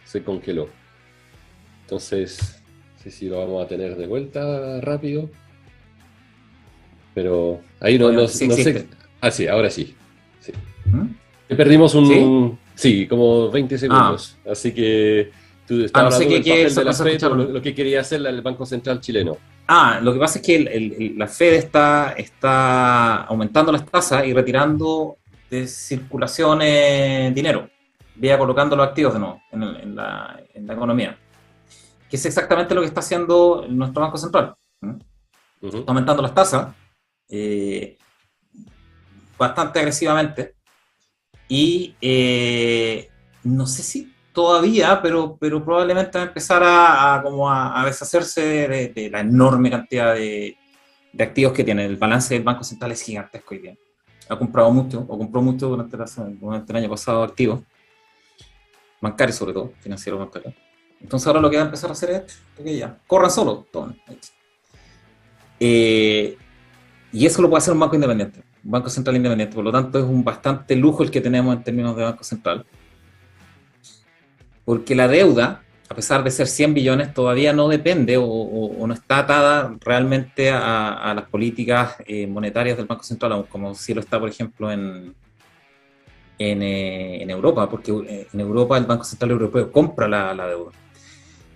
Entonces, no sé si lo vamos a tener de vuelta rápido. Pero ahí no sé. Ah, sí, ahora sí. Sí. Perdimos Sí, como 20 segundos. Así que tú estabas hablando del papel de la Fed, lo que quería hacer el Banco Central chileno. Lo que pasa es que la Fed está aumentando las tasas y retirando de circulación dinero, vía colocando los activos de nuevo en la economía. Que es exactamente lo que está haciendo nuestro Banco Central. Está aumentando las tasas bastante agresivamente. Y no sé si todavía, pero probablemente va a empezar a deshacerse de la enorme cantidad de activos que tiene. El balance del Banco Central es gigantesco hoy día. Ha comprado mucho, o compró mucho durante el año pasado activos, bancarios sobre todo, financieros bancarios. Entonces ahora lo que va a empezar a hacer es que ya, corran solo, tomen. Y eso lo puede hacer un banco independiente. Un banco central independiente, por lo tanto es un bastante lujo el que tenemos en términos de banco central, porque la deuda, a pesar de ser 100 billones, todavía no depende o no está atada realmente a las políticas monetarias del Banco Central, aún como si lo está, por ejemplo, en Europa, porque en Europa el Banco Central Europeo compra la deuda.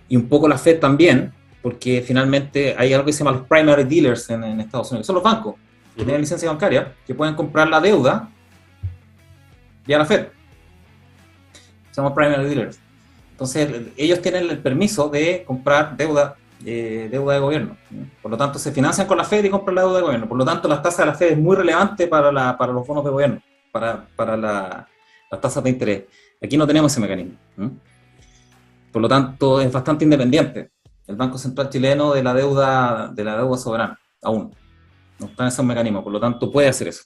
Y un poco la Fed también, porque finalmente hay algo que se llama los primary dealers en Estados Unidos, son los bancos que tienen licencia bancaria, que pueden comprar la deuda vía la Fed. Se llaman primary dealers. Entonces, ellos tienen el permiso de comprar deuda de gobierno. Por lo tanto, se financian con la Fed y compran la deuda de gobierno. Por lo tanto, las tasas de la Fed es muy relevante para los bonos de gobierno, para las tasas de interés. Aquí no tenemos ese mecanismo. Por lo tanto, es bastante independiente el Banco Central chileno de la deuda soberana, aún. No está en ese mecanismo, por lo tanto puede hacer eso.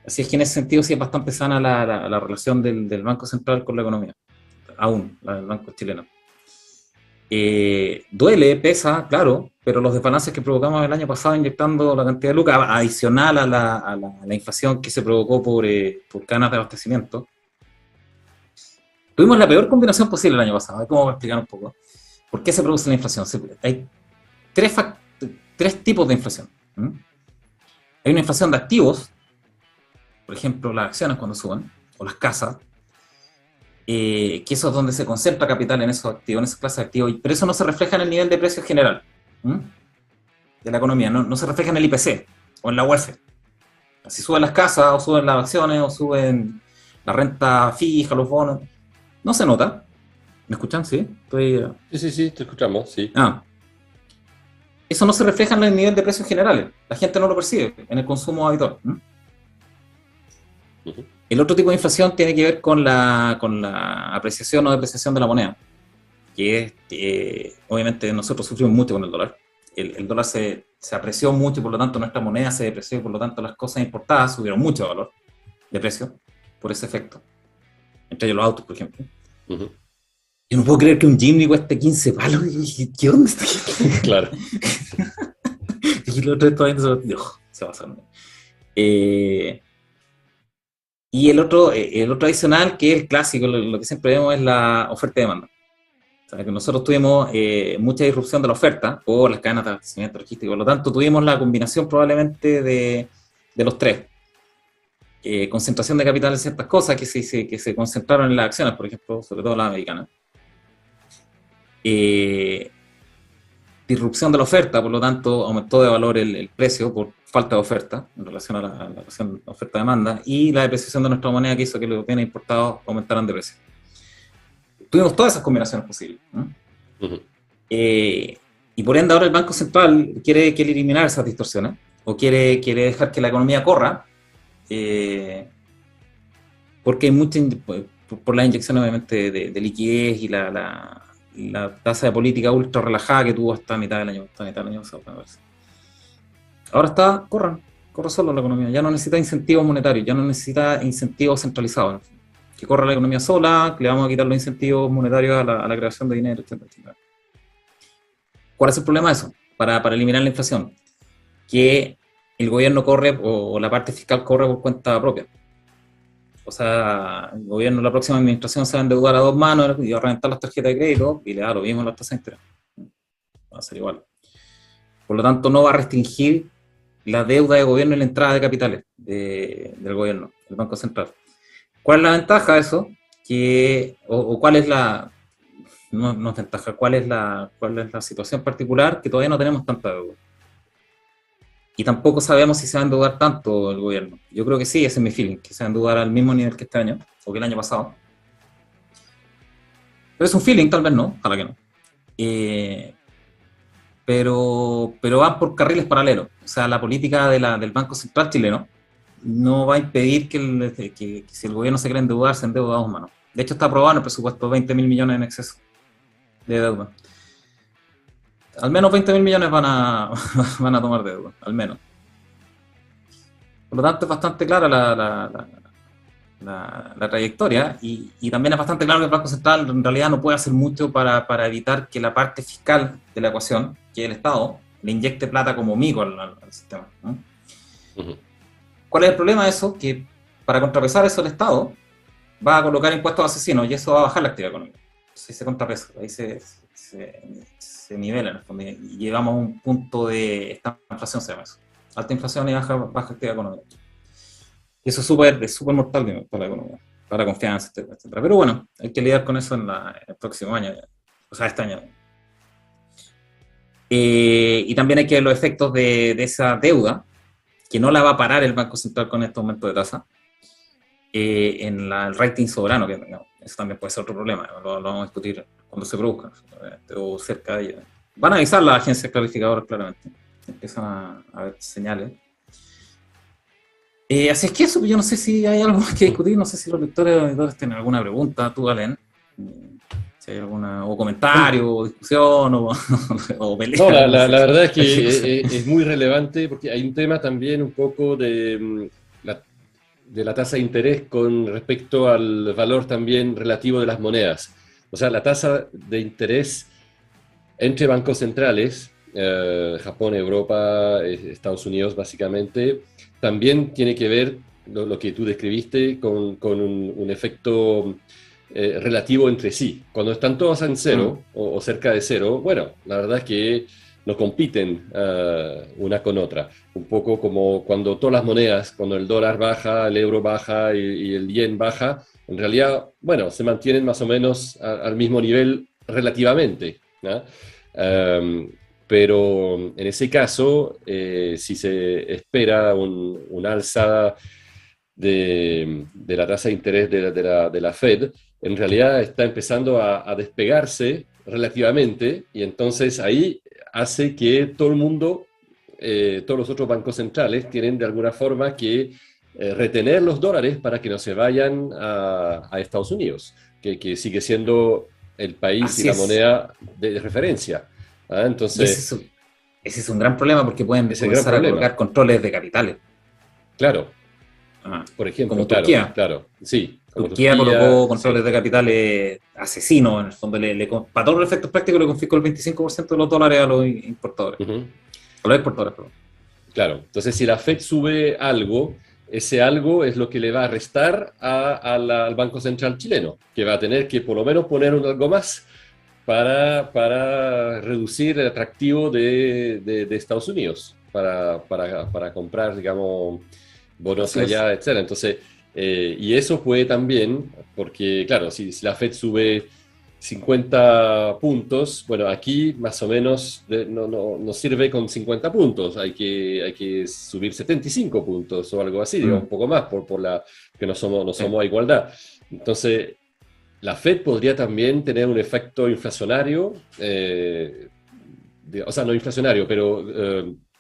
Así es que en ese sentido sí es bastante sana la relación del Banco Central con la economía, aún, la del Banco chileno. Duele, pesa, claro, pero los desbalances que provocamos el año pasado inyectando la cantidad de lucas, adicional a la inflación que se provocó por cadenas de abastecimiento, tuvimos la peor combinación posible el año pasado. ¿Cómo voy a explicar un poco? ¿Por qué se produce la inflación? Hay tres tipos de inflación. Hay una inflación de activos, por ejemplo, las acciones cuando suben, o las casas, que eso es donde se concentra capital en esos activos, en esa clase de activos, pero eso no se refleja en el nivel de precios general de la economía, no se refleja en el IPC o en la UEF. Si suben las casas, o suben las acciones, o suben la renta fija, los bonos, no se nota. ¿Me escuchan? ¿Sí? Sí, te escuchamos, sí. Eso no se refleja en el nivel de precios generales. La gente no lo percibe en el consumo habitual. El otro tipo de inflación tiene que ver con la apreciación o depreciación de la moneda, que es, obviamente nosotros sufrimos mucho con el dólar. El dólar se apreció mucho y por lo tanto nuestra moneda se depreció y por lo tanto las cosas importadas subieron mucho de valor, de precio, por ese efecto. Entre ellos los autos, por ejemplo. Yo no puedo creer que un Jimny cueste 15 palos. ¿Qué onda? Claro. Y el otro se va a hacer. Y el otro adicional, que es el clásico, lo que siempre vemos es la oferta y demanda. O sea, que nosotros tuvimos mucha disrupción de la oferta por las cadenas de abastecimiento logístico. Por lo tanto, tuvimos la combinación probablemente de los tres. Concentración de capital en ciertas cosas que se concentraron en las acciones, por ejemplo, sobre todo las americanas. Disrupción de la oferta, por lo tanto aumentó de valor el precio por falta de oferta en relación a la relación oferta-demanda, y la depreciación de nuestra moneda que hizo que los bienes importados aumentaran de precio. Tuvimos todas esas combinaciones posibles. Y por ende ahora el Banco Central quiere eliminar esas distorsiones, o quiere dejar que la economía corra, porque hay por las inyecciones obviamente de liquidez y la tasa de política ultra relajada que tuvo hasta mitad del año pasado, me parece. Ahora corre solo la economía, ya no necesita incentivos monetarios, ya no necesita incentivos centralizados. Que corra la economía sola, que le vamos a quitar los incentivos monetarios a la creación de dinero, etcétera, etcétera. ¿Cuál es el problema de eso? Para eliminar la inflación, que el gobierno corre o la parte fiscal corre por cuenta propia. O sea, el gobierno, la próxima administración se va a endeudar a dos manos y va a reventar las tarjetas de crédito y le da lo mismo a las tasas de interés. Va a ser igual. Por lo tanto, no va a restringir la deuda de gobierno y la entrada de capitales del gobierno, del Banco Central. ¿Cuál es la ventaja de eso? O cuál es la... No es ventaja, cuál es la situación particular? Que todavía no tenemos tanta deuda. Y tampoco sabemos si se va a endeudar tanto el gobierno. Yo creo que sí, ese es mi feeling, que se va a endeudar al mismo nivel que este año, o que el año pasado. Pero es un feeling, tal vez no, ojalá que no. Pero van por carriles paralelos. O sea, la política del Banco Central chileno no va a impedir que si el gobierno se quiere endeudar, se endeuda a dos manos. De hecho, está aprobado en el presupuesto 20.000 millones en exceso de deuda. Al menos 20.000 millones van a tomar deuda, al menos. Por lo tanto, es bastante clara la trayectoria y también es bastante claro que el Banco Central en realidad no puede hacer mucho para evitar que la parte fiscal de la ecuación, que es el Estado, le inyecte plata como mico al sistema, ¿no? Uh-huh. ¿Cuál es el problema de eso? Que para contrapesar eso el Estado va a colocar impuestos asesinos y eso va a bajar la actividad económica. Entonces se contrapesa, ahí se nivela en el fondo y llegamos a un punto de esta inflación, se llama eso. Alta inflación y baja actividad económica. Y eso es súper mortal para la economía, para la confianza, etcétera. Pero bueno, hay que lidiar con eso en el próximo año, o sea, este año. Y también hay que ver los efectos de esa deuda, que no la va a parar el Banco Central con este aumento de tasa, en el rating soberano, que no, eso también puede ser otro problema, lo vamos a discutir cuando se produzca, o cerca de ella. Van a avisar las agencias clarificadoras claramente, empiezan a ver señales. Así es que eso, yo no sé si hay algo más que discutir, no sé si los lectores tienen alguna pregunta, tú, Alen, si hay alguna, o comentario, o discusión, o pelea. No, la verdad es que es muy relevante porque hay un tema también un poco de la tasa de interés con respecto al valor también relativo de las monedas. O sea, la tasa de interés entre bancos centrales, Japón, Europa, Estados Unidos básicamente, también tiene que ver lo que tú describiste con un efecto relativo entre sí. Cuando están todas en cero o cerca de cero, bueno, la verdad es que no compiten una con otra. Un poco como cuando todas las monedas, cuando el dólar baja, el euro baja y el yen baja, en realidad, bueno, se mantienen más o menos al mismo nivel relativamente, ¿no? Pero en ese caso, si se espera un alza de la tasa de interés de la Fed, en realidad está empezando a despegarse relativamente y entonces ahí hace que todo el mundo, todos los otros bancos centrales tienen de alguna forma que retener los dólares para que no se vayan a Estados Unidos, que sigue siendo el país Así y la es. moneda de referencia. Entonces, ese es un gran problema porque pueden comenzar a colocar controles de capitales. Claro. Por ejemplo, como claro, Turquía. Claro, sí. Turquía colocó controles de capitales asesinos, en el fondo, para todos los efectos prácticos le confiscó el 25% de los dólares a los importadores. A los exportadores, perdón. Claro, entonces si la Fed sube algo, ese algo es lo que le va a restar al Banco Central chileno, que va a tener que por lo menos poner algo más para reducir el atractivo de Estados Unidos, para comprar, digamos, bonos allá, etc. Entonces, y eso puede también, porque claro, si la Fed sube 50 puntos, bueno, aquí más o menos no sirve con 50 puntos, hay que subir 75 puntos o algo así, digamos, un poco más, por la que no somos a igualdad. Entonces, la Fed podría también tener un efecto inflacionario, o sea, no inflacionario, pero,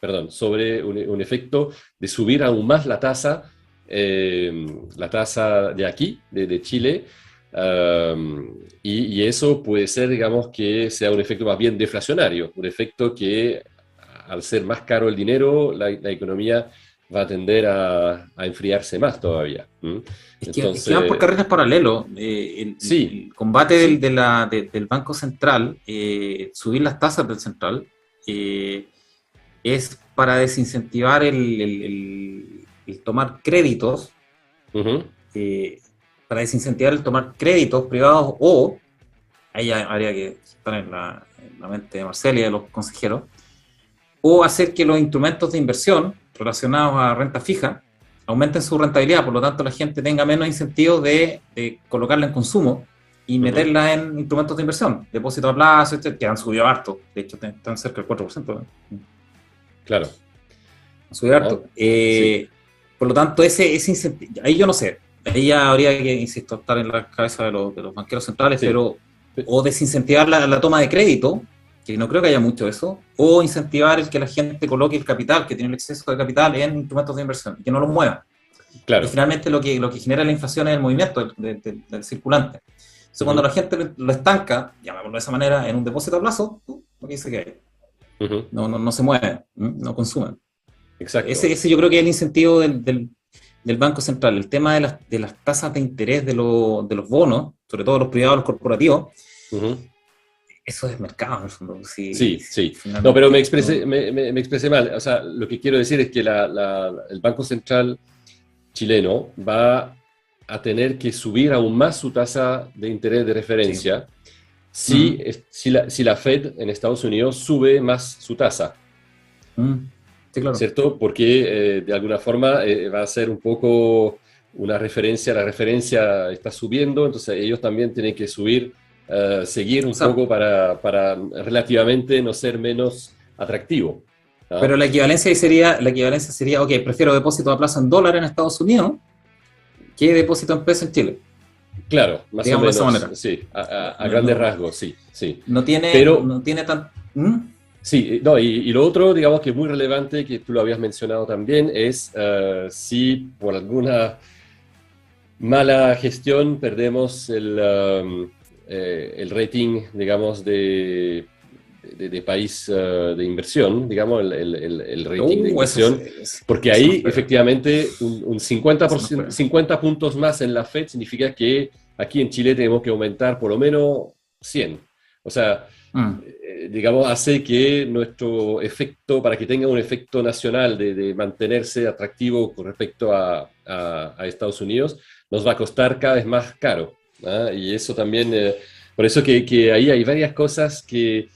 perdón, sobre un efecto de subir aún más la tasa la tasa de aquí, de Chile, y eso puede ser, digamos, que sea un efecto más bien deflacionario, un efecto que al ser más caro el dinero, la economía va a tender a enfriarse más todavía. ¿Mm? Es que van por Entonces, carriles paralelos. sí, El combate sí. del Banco Central, subir las tasas del central, es para desincentivar el tomar créditos, Ujú, eh, para desincentivar el tomar créditos privados o, ahí habría que estar en la mente de Marcel y de los consejeros, o hacer que los instrumentos de inversión relacionados a renta fija aumenten su rentabilidad, por lo tanto la gente tenga menos incentivos de colocarla en consumo y ujú, meterla en instrumentos de inversión, depósitos a plazo, etcétera, que han subido harto, de hecho están cerca del 4%, ¿eh? claro. Han subido Ah, harto. sí. Por lo tanto, ese incentivo, ahí yo no sé, ahí ya habría que, insisto, estar en la cabeza de los banqueros centrales, Sí. pero o desincentivar la toma de crédito, que no creo que haya mucho de eso, o incentivar el que la gente coloque el capital, que tiene el exceso de capital, en instrumentos de inversión, y que no los mueva. Porque Claro. finalmente lo que genera la inflación es el movimiento del circulante. Entonces, cuando Ujú, la gente lo estanca, llamémoslo de esa manera, en un depósito a plazo, lo que dice que ujú. no se mueve, no consume. Exacto. Ese yo creo que es el incentivo del Banco Central. El tema de las tasas de interés de los bonos, sobre todo los privados, los corporativos, Ujú. eso es mercado en el fondo. Si, Sí, si sí. No, pero me finalmente expresé, me expresé mal. O sea, lo que quiero decir es que el Banco Central chileno va a tener que subir aún más su tasa de interés de sí. referencia Mm, si la Fed en Estados Unidos sube más su tasa, mm, sí, claro. ¿cierto? Porque de alguna forma va a ser un poco una referencia, la referencia está subiendo, entonces ellos también tienen que subir, seguir O un sea, poco para relativamente no ser menos atractivo. ¿Ah? pero la equivalencia sería, ok, prefiero depósito a plazo en dólar en Estados Unidos que depósito en peso en Chile. Claro, más o Digámoslo de esa menos, manera. sí, a No, grandes no, rasgos, sí, sí. no tiene, Pero no tiene tan... ¿Mm? sí, no, y lo otro, digamos que es muy relevante, que tú lo habías mencionado también, es si por alguna mala gestión perdemos el rating, digamos, de país de inversión, digamos, el rating de Eso, sí, inversión, porque eso nos ahí pega. efectivamente un Eso nos 50%, pega. 50 puntos más en la Fed significa que aquí en Chile tenemos que aumentar por lo menos 100. O sea, Mm. digamos, hace que nuestro efecto, para que tenga un efecto nacional de mantenerse atractivo con respecto a Estados Unidos, nos va a costar cada vez más caro. ¿Ah? Y eso también, por eso que ahí hay varias cosas que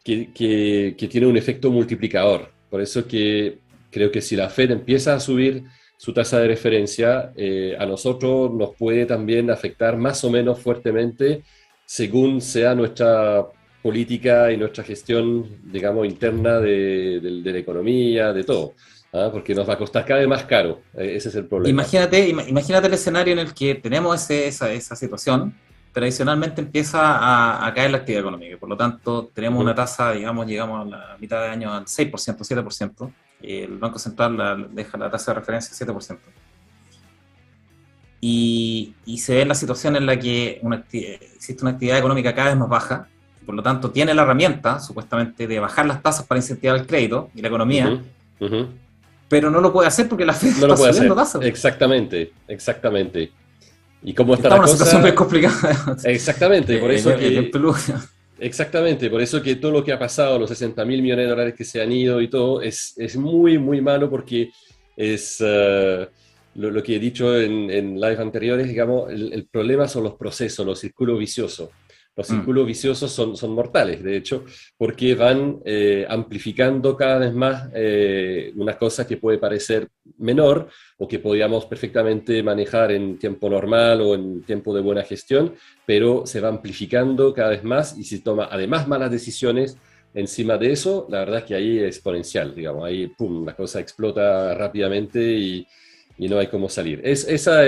tienen un efecto multiplicador. Por eso que creo que si la Fed empieza a subir su tasa de referencia, a nosotros nos puede también afectar más o menos fuertemente según sea nuestra política y nuestra gestión, digamos, interna de la economía, de todo. ¿Ah? Porque nos va a costar cada vez más caro. Ese es el problema. Imagínate el escenario en el que tenemos esa situación, tradicionalmente empieza a caer la actividad económica, y por lo tanto tenemos una Ujú, tasa, digamos, llegamos a la mitad de año al 6%, 7%, y el Banco Central deja la tasa de referencia 7%. Y se ve en la situación en la que existe una actividad económica cada vez más baja, y por lo tanto tiene la herramienta, supuestamente, de bajar las tasas para incentivar el crédito y la ujú, economía, ujú. pero no lo puede hacer porque la Fed No lo está puede subiendo hacer. tasas. Exactamente, exactamente. ¿Y cómo está Está en la una situación muy cosa? complicada. Exactamente, por eso Es bien que peludo. exactamente, por eso que todo lo que ha pasado, los 60.000 millones de dólares que se han ido y todo, es muy, muy malo porque es lo que he dicho en live anteriores, digamos, el problema son los procesos, los círculos viciosos. Los Mm. círculos viciosos son mortales, de hecho, porque van amplificando cada vez más una cosa que puede parecer menor o que podíamos perfectamente manejar en tiempo normal o en tiempo de buena gestión, pero se va amplificando cada vez más y se toma además malas decisiones encima de eso, la verdad es que ahí es exponencial, digamos, ahí pum, la cosa explota rápidamente y no hay cómo salir. Esa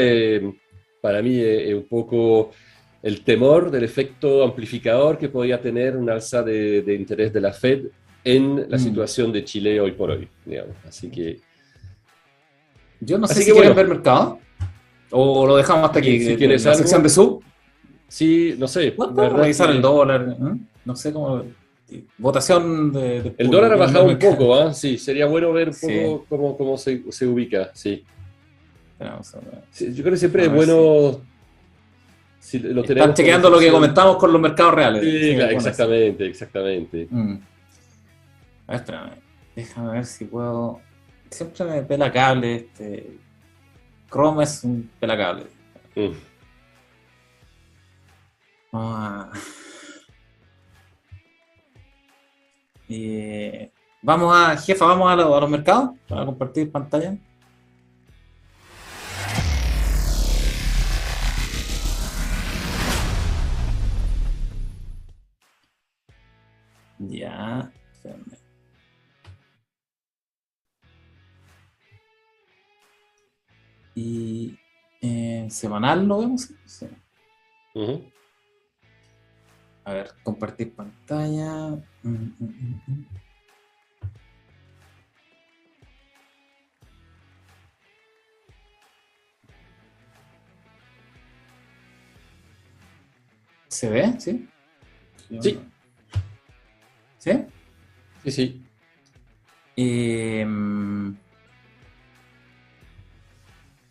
para mí es un poco el temor del efecto amplificador que podía tener un alza de interés de la Fed en la Mm. situación de Chile hoy por hoy, digamos. Así que Yo no sé Así si que quieren bueno, ver mercado o lo dejamos hasta aquí, si en tienes la sección algo, de sub. sí, no sé, Bueno, la podemos verdad es revisar el que dólar, ¿eh? No sé cómo. Votación del el público. dólar ha ¿Quieren ver bajado un mercado? poco, ¿ah? Sí, sería bueno ver un Sí. poco cómo se ubica, sí. Vamos a ver, Sí, yo creo que siempre es déjame ver si. bueno si lo Están tenemos como chequeando lo que sección. comentamos con los mercados reales. Sí, Sí, es claro, bueno eso. exactamente, exactamente. Mm. A ver, espérame. Déjame ver si puedo. Siempre me pela cable este. Chrome es un pelacable. Mm. Vamos a, jefa, vamos a los mercados para compartir pantalla. Ya. Espérame. Y semanal lo vemos. Sí. Ujú. A ver, compartir pantalla. ¿Se ve? ¿Sí? Sí, ¿Sí? sí, sí. Eh,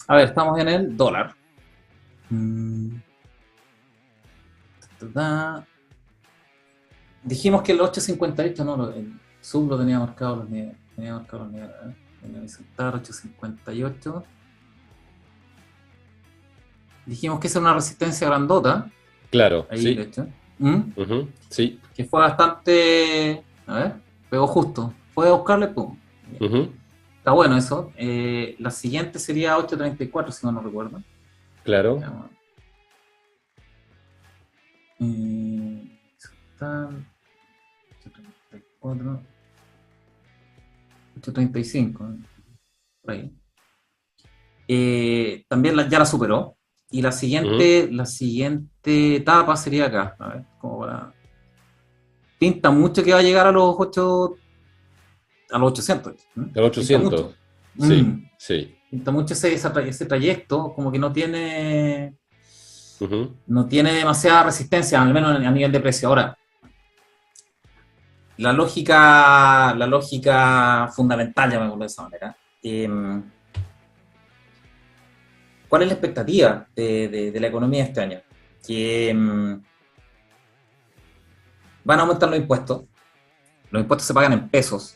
a ver, estamos en el dólar. Ta. Dijimos que el 8.58, no, el sub lo tenía marcado los niveles. Tenía marcado los niveles. Tenía que sentar 8.58. Dijimos que esa era una resistencia grandota. Claro, Ahí, de sí. hecho. Ujú, sí. Que fue bastante. A ver, pegó justo. Fue a buscarle, pum. Bien. Ujú, Está bueno eso. La siguiente sería 8.34, si no me recuerdo. claro. Veamos. Está 8.34. 8.35. Por ahí. También ya la superó. Y Ujú, la siguiente etapa sería acá. A ver, como para. Pinta mucho que va a llegar a los 800. el Pinta 800. mucho. Sí, Mm, sí. Pinta mucho ese trayecto, como que Ujú, no tiene demasiada resistencia, al menos a nivel de precio. Ahora, la lógica fundamental, llamémoslo de esa manera. ¿Cuál es la expectativa de la economía este año? Que van a aumentar los impuestos se pagan en pesos,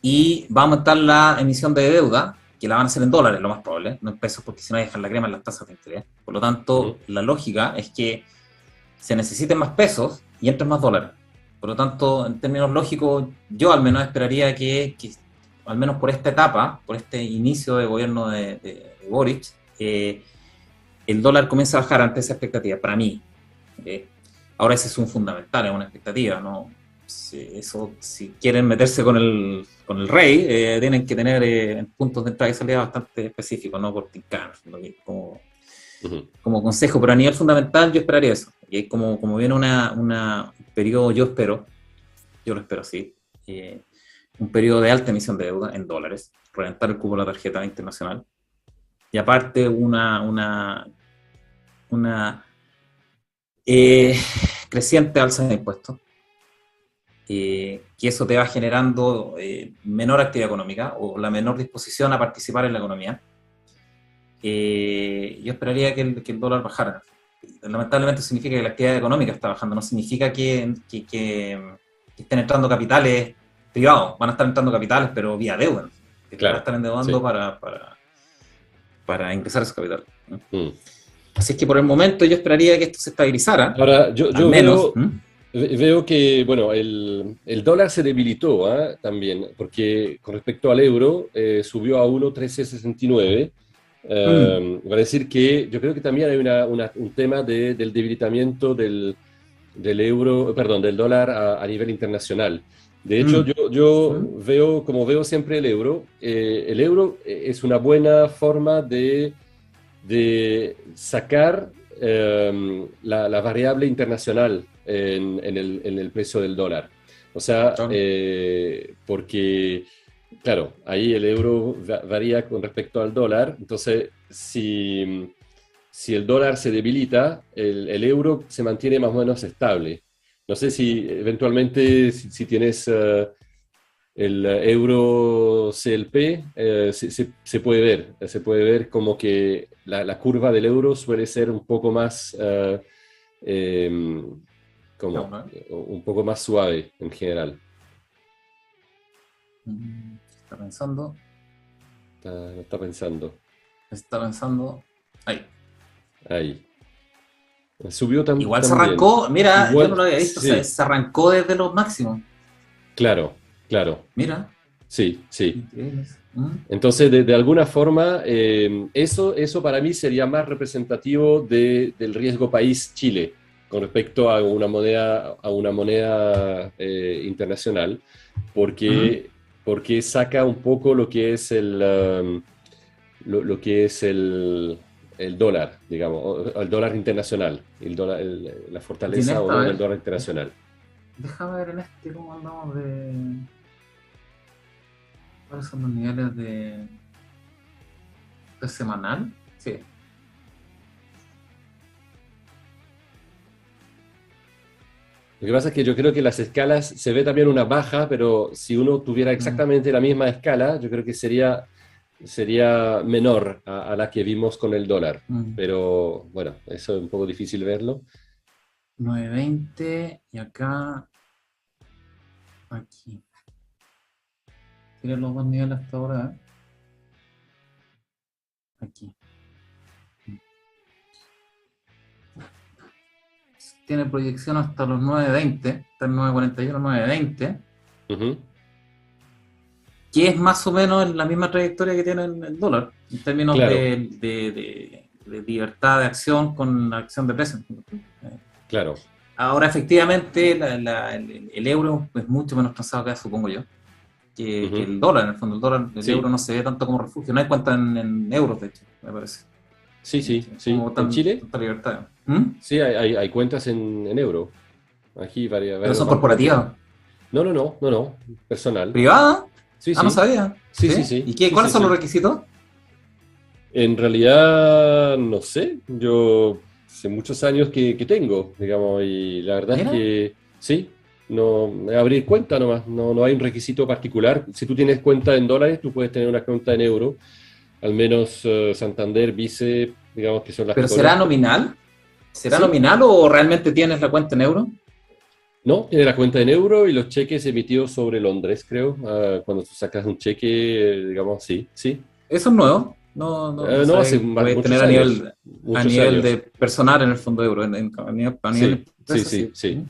y va a aumentar la emisión de deuda, que la van a hacer en dólares, lo más probable, no en pesos, porque si no dejan la crema en las tasas de interés. Por lo tanto, ujú. la lógica es que se necesiten más pesos y entren más dólares. Por lo tanto, en términos lógicos, yo al menos esperaría que al menos por esta etapa, por este inicio de gobierno de Boric, el dólar comience a bajar ante esa expectativa, para mí. ¿Ok? Ahora ese es un fundamental, es una expectativa, ¿no? Si quieren meterse con el rey, tienen que tener puntos de entrada y salida bastante específicos, no por tincar, Ujú, como consejo, pero a nivel fundamental yo esperaría eso. Y como viene un periodo, yo lo espero así, un periodo de alta emisión de deuda en dólares, reventar el cupo de la tarjeta internacional, y aparte una eh, creciente alza de impuestos, que eso te va generando menor actividad económica o la menor disposición a participar en la economía. Yo esperaría que el dólar bajara. Lamentablemente significa que la actividad económica está bajando, no significa que estén entrando capitales privados, van a estar entrando capitales, pero vía deuda, que te van a claro, estar endeudando sí. para ingresar esos capitales, ¿no? Mm. Así es que por el momento yo esperaría que esto se estabilizara, Ahora, al yo menos. veo que, bueno, el dólar se debilitó, ¿ah? También, porque con respecto al euro subió a 1,1369. Va a decir que yo creo que también hay un tema del debilitamiento del euro, perdón, del dólar a nivel internacional. De hecho, Mm, yo mm, veo, como veo siempre el euro es una buena forma de sacar la variable internacional en el precio del dólar. O sea, claro. porque claro, ahí el euro varía con respecto al dólar. Entonces, si el dólar se debilita, el euro se mantiene más o menos estable. No sé si eventualmente, si tienes el euro CLP, se puede ver como que la curva del euro suele ser un poco más, eh, Vamos como, a ver. un poco más suave en general. Está pensando, Está pensando. está pensando. Ahí. Ahí. Subió Igual se también. arrancó, mira, yo no Igual, lo había visto, sí, se arrancó desde los máximos. claro, claro. Mira, Sí, sí. increíble. Entonces, de alguna forma, eso para mí sería más representativo del riesgo país Chile con respecto a una moneda internacional, Mm. porque, porque saca un poco lo que es lo que es el dólar, digamos, o el dólar internacional, la Y en fortaleza o esta, a no del ver, dólar internacional. déjame ver en este cómo andamos de. ¿Cuáles son los niveles de semanal? Sí. Lo que pasa es que yo creo que las escalas se ve también una baja, pero si uno tuviera Mm. exactamente la misma escala, yo creo que sería menor a la que vimos con el dólar. Mm. Pero bueno, eso es un poco difícil verlo. 9.20 y acá, aquí. Tienen los dos niveles hasta ahora, ¿eh? Aquí. Tiene proyección hasta los 9.20, está en 9.41, 9.20, Ujú. que es más o menos la misma trayectoria que tiene el dólar, en términos Claro, de libertad de acción con acción de precio. claro. Ahora, efectivamente, el euro es mucho menos transado acá, supongo yo, que Ujú. el dólar. En el fondo, el euro Sí, no se ve tanto como refugio. No hay cuenta en euros, de hecho, me parece. sí, sí, sí. Como En Chile, tanta libertad. ¿Mm? sí, hay cuentas en euro. Aquí Pero varios son bancos lo tienen. corporativas. No, no, no, no, no. Personal. ¿Privadas? Sí, Ah, no sí. sabía. Sí, sí, ¿Sí? sí. ¿Y qué, Sí, cuáles sí, son los sí. requisitos? En realidad, no sé, yo hace muchos años que tengo, digamos, y la verdad es Mira, que sí, no, abrir cuenta nomás, no hay un requisito particular. Si tú tienes cuenta en dólares, tú puedes tener una cuenta en euro, al menos Santander, Vice, digamos que son las que pero ¿será conozco. nominal? ¿Será Sí, nominal o realmente tienes la cuenta en euros? no, tiene la cuenta en euro y los cheques emitidos sobre Londres, creo. Cuando tú sacas un cheque, digamos, sí, sí. Eso es nuevo. No, no, no No, sabía hace que podéis tener muchos años, a muchos nivel de años. personal en el fondo euro. A nivel Sí, sí, empresa, sí, sí. sí.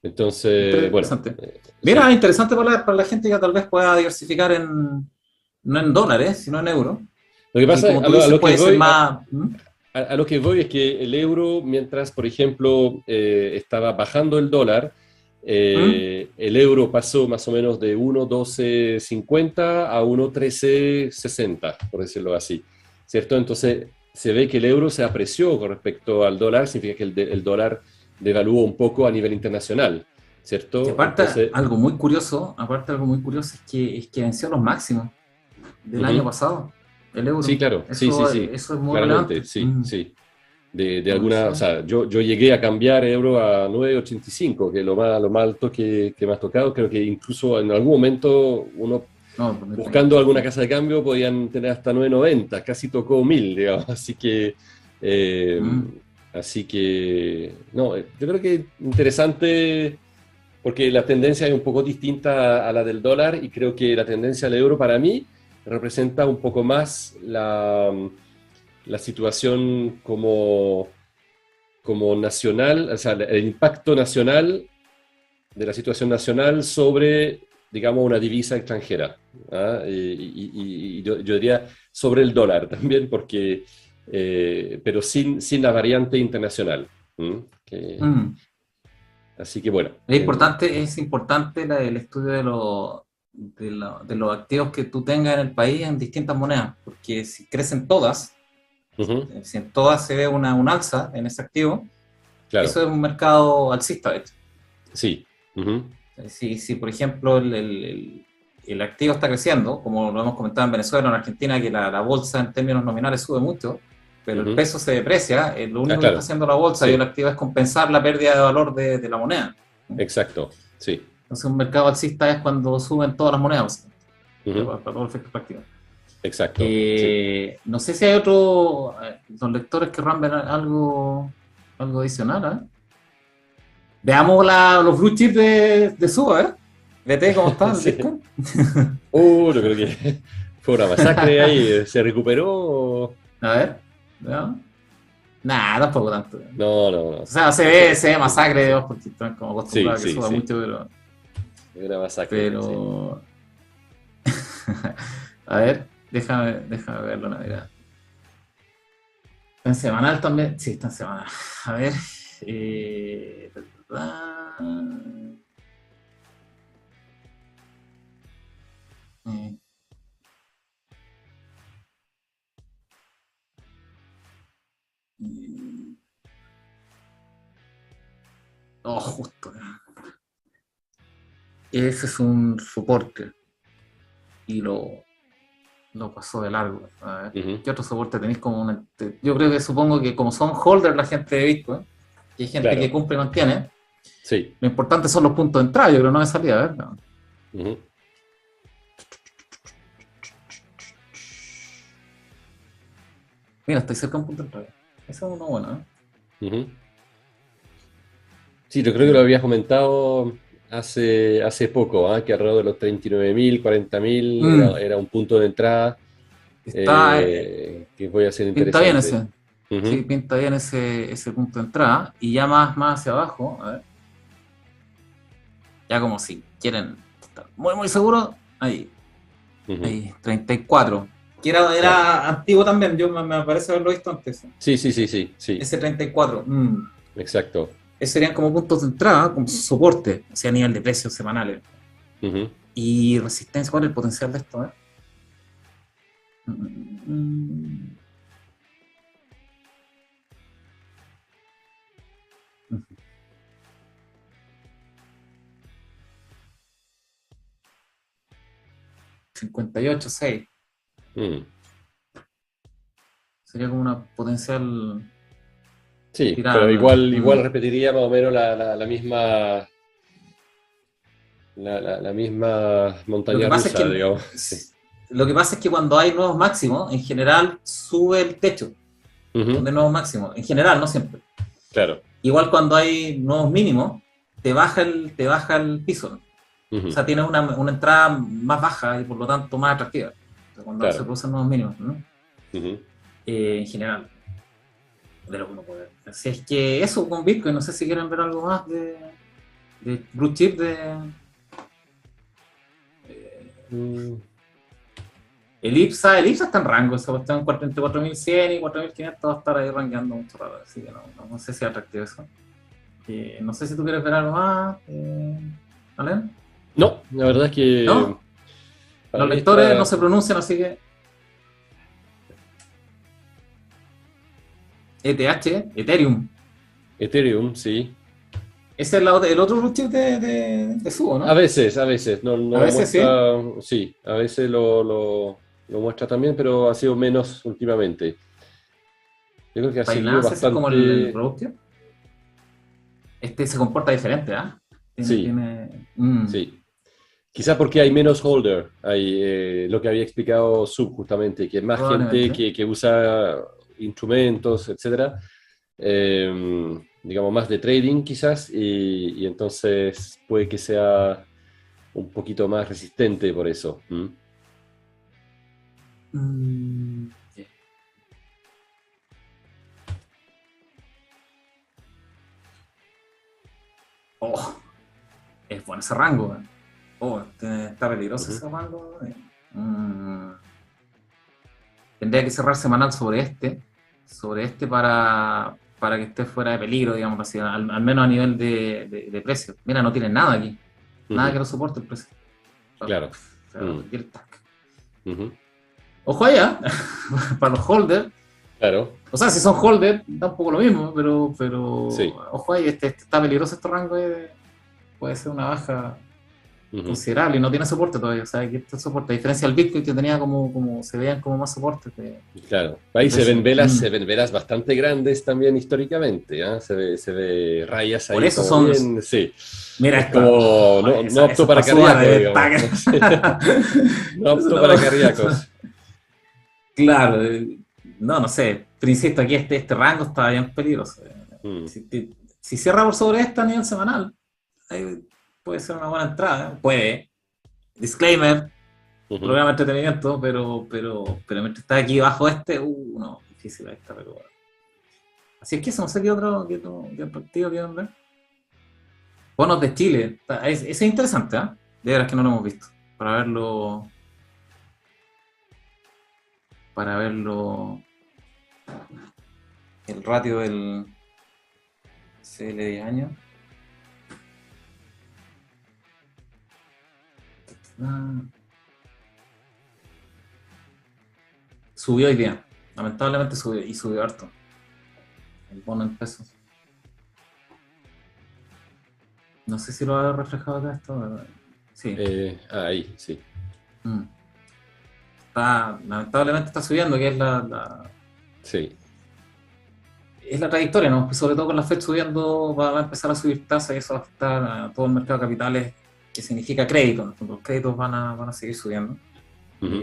Entonces, bueno, Interesante. Mira, sí. interesante para la gente que tal vez pueda diversificar no en dólares, sino en euros. Lo que Que pasa, como tú dices, puede ser más. ¿Mm? a lo que voy es que el euro, mientras, por ejemplo, estaba bajando el dólar, ¿Mm? el euro pasó más o menos de 1,1250 a 1,1360, por decirlo así, ¿cierto? Entonces, se ve que el euro se apreció con respecto al dólar, significa que el dólar devaluó un poco a nivel internacional, Y ¿cierto? aparte, Entonces, algo muy curioso es que venció los máximos del año ujú. pasado, el Sí, euro. claro, sí, sí, sí, Eso es muy claramente, relevante. sí, sí. De alguna, o Evolución. sea, yo llegué a cambiar euro a 9,85, que es lo más alto que me ha tocado. Creo que incluso en algún momento uno No, 2020. buscando alguna casa de cambio podían tener hasta 9,90, casi tocó 1.000, digamos. Eh, Mm. así que, no, yo creo que interesante porque la tendencia es un poco distinta a la del dólar y creo que la tendencia del euro para mí representa un poco más la situación como nacional, o sea, el impacto nacional de la situación nacional sobre, digamos, una divisa extranjera. ¿Ah? Y yo diría sobre el dólar también, porque, pero sin la variante internacional. ¿Mm? Mm. Así que bueno, Es importante el estudio de los activos que tú tengas en el país en distintas monedas, porque si crecen todas, ujú, si en todas se ve un alza en ese activo, eso claro, es un mercado alcista, de hecho. sí. Ujú, Si por ejemplo, el activo está creciendo, como lo hemos comentado en Venezuela, en Argentina, que la bolsa en términos nominales sube mucho, pero el peso se deprecia, lo único que está claro. haciendo la bolsa y el activo es compensar la pérdida de valor de la moneda. Exacto, sí. Entonces un mercado alcista es cuando suben todas las monedas, para todo el efecto práctico. Exacto. Sí. No sé si hay los lectores querrán ver algo adicional. Veamos los blue chips de Suba, ¿eh? ¿VT cómo está el Bitcoin? Yo creo que fue una masacre ahí. ¿Se recuperó? A ver, veamos. Nah, tampoco tanto. No. O sea, se ve masacre, Dios, porque están como acostumbrados a que suba mucho, pero... Una masacre. Pero... Sí. A ver, déjame verlo una mirada. ¿Está en semanal también? Sí, está en semanal. A ver... justo. Ese es un soporte. Y lo pasó de largo. A ver, ¿qué otro soporte tenéis como yo creo que supongo que como son holders la gente de Bitcoin, y hay gente que cumple y mantiene, sí. Lo importante son los puntos de entrada, yo creo, no de salida, ¿verdad? Mira, estoy cerca de un punto de entrada. Esa es una buena, ¿eh? Sí, yo creo que lo habías comentado hace poco, que alrededor de los 39.000, 40.000 era un punto de entrada que voy a ser pinta bien interesante. ese. Sí, pinta bien ese punto de entrada. Y ya más hacia abajo, a ver. Ya como si quieren estar muy, muy seguros, ahí. Ahí, 34. Que era antiguo también, me parece haberlo visto antes. Sí. Ese 34. Exacto. Esos serían como puntos de entrada, como soporte, o sea, a nivel de precios semanales. Y resistencia, ¿cuál es el potencial de esto? 58.6. Sería como una potencial... Sí, tirada, pero igual repetiría más o menos la misma... La misma montaña rusa, digamos. Lo que pasa es que cuando hay nuevos máximos, en general sube el techo. Donde nuevos máximos, en general, no siempre. Claro. Igual cuando hay nuevos mínimos, te baja el piso. O sea, tienes una entrada más baja y por lo tanto más atractiva. O sea, cuando se producen nuevos mínimos, ¿no? En general. De lo que uno puede ver. Así es que eso con Bitcoin, no sé si quieren ver algo más de blue chip El IPSA está en rango, esa cuestión entre 4.100 y 4.500 va a estar ahí rankeando mucho raro, así que no sé si es atractivo eso. No sé si tú quieres ver algo más, ¿Alain? No, la verdad es que... ¿No? Los lectores no se pronuncian, así que... Ethereum, sí. Ese es el otro blue chip de Subo, ¿no? A veces. No a veces muestra, sí, a veces lo muestra también, pero ha sido menos últimamente. Yo creo que ha sido bastante... es como el broker. Este se comporta diferente, ¿ah? Sí. Quizá porque hay menos holder, hay lo que había explicado Sub justamente, que hay más gente que usa instrumentos, etcétera, digamos más de trading quizás, y entonces puede que sea un poquito más resistente por eso. Es bueno ese rango. Está peligroso ese rango. Tendría que cerrar semanal sobre este para que esté fuera de peligro, digamos así, al menos a nivel de precio. Mira, no tiene nada aquí. Nada que lo soporte el precio. Claro. Ojo allá, para los holders. Claro. O sea, si son holders, da un poco lo mismo, pero sí. Ojo ahí, está peligroso este rango. Puede ser una baja Ujú. considerable y no tiene soporte todavía. O sea, aquí está el soporte. A diferencia del Bitcoin que tenía como se veían como más soportes Claro, de ahí precio. se ven velas bastante grandes también históricamente, ¿ah? Se ve rayas Por ahí eso como son, bien, sí. mira Es esta, como, no, no esa apto para está suba cardíacos, de digamos. esta. Sí. No Eso apto para no- cardíacos. Claro, no sé, pero insisto, aquí este rango está bien peligroso. Mm, Si cierra por sobre esta a nivel semanal, ahí puede ser una buena entrada, puede. Disclaimer, ujú. programa de entretenimiento, pero mientras está aquí bajo no, difícil esta, pero bueno. Así es que eso, no sé qué otro activo quieren ver. Bonos de Chile, ese es interesante, ¿eh? De veras que no lo hemos visto. Para verlo, para verlo, el ratio del CL 10 años. Ah, subió hoy día, lamentablemente subió, y subió harto. El bono en pesos. No sé si lo ha reflejado acá esto. Sí. Ahí, sí. Mm. Lamentablemente está subiendo, que es Sí. es la trayectoria, ¿no? Sobre todo con la Fed subiendo, va a empezar a subir tasas y eso va a afectar a todo el mercado de capitales, que significa crédito. ¿No? Los créditos van a seguir subiendo, Ujú,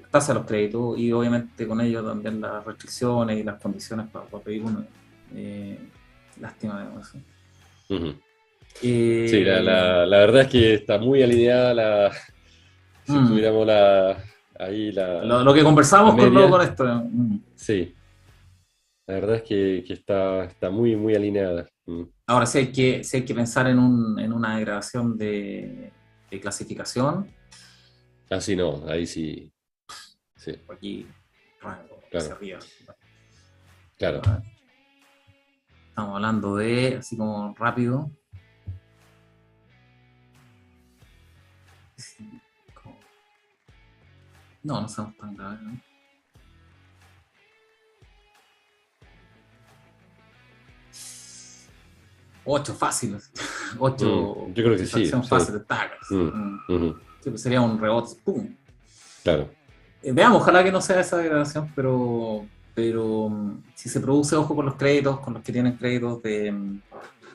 la tasa de los créditos y obviamente con ello también las restricciones y las condiciones para pedir uno. Eh, lástima, digamos eso. ujú. Sí, Eh, la verdad es que está muy alineada si mm, tuviéramos ahí lo que la conversábamos con media. esto. Sí, la verdad es que está muy, muy alineada. Mm. Ahora, si hay que pensar en una degradación de clasificación, Así no, ahí sí, sí, aquí rango hacia claro, arriba. claro. Estamos hablando de, así como rápido, no somos tan graves, ¿no? 8 fáciles, ocho Yo creo que sí, satisfacción sí. fácil de tags. Mm, ujú, Sí, pues sería un rebote, ¡pum! claro. Veamos, ojalá que no sea esa degradación, pero si se produce, ojo con los créditos, con los que tienen créditos de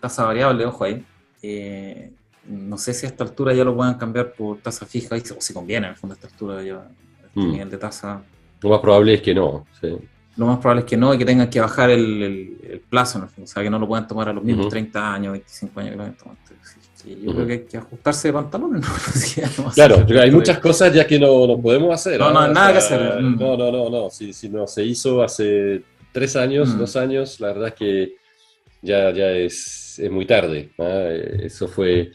tasa variable, ojo ahí. No sé si a esta altura ya lo puedan cambiar por tasa fija, o si conviene, en el fondo, a esta altura ya, a este Mm. nivel de tasa. Lo más probable es que no, sí. Lo más probable es que no y que tengan que bajar el plazo, en el fondo, o sea, que no lo puedan tomar a los mismos Ujú, 30 años, 25 años que lo habían tomado antes. Sí, yo creo que ujú. hay que ajustarse de pantalones, ¿no? Si ya no va a ser Claro, hay efecto muchas de... cosas ya que no podemos hacer, No, no ¿ah? hay O nada que hacer. sea, no. Si no se hizo hace 3 años, Mm. 2 años, la verdad es que ya es muy tarde, ¿ah? Eso fue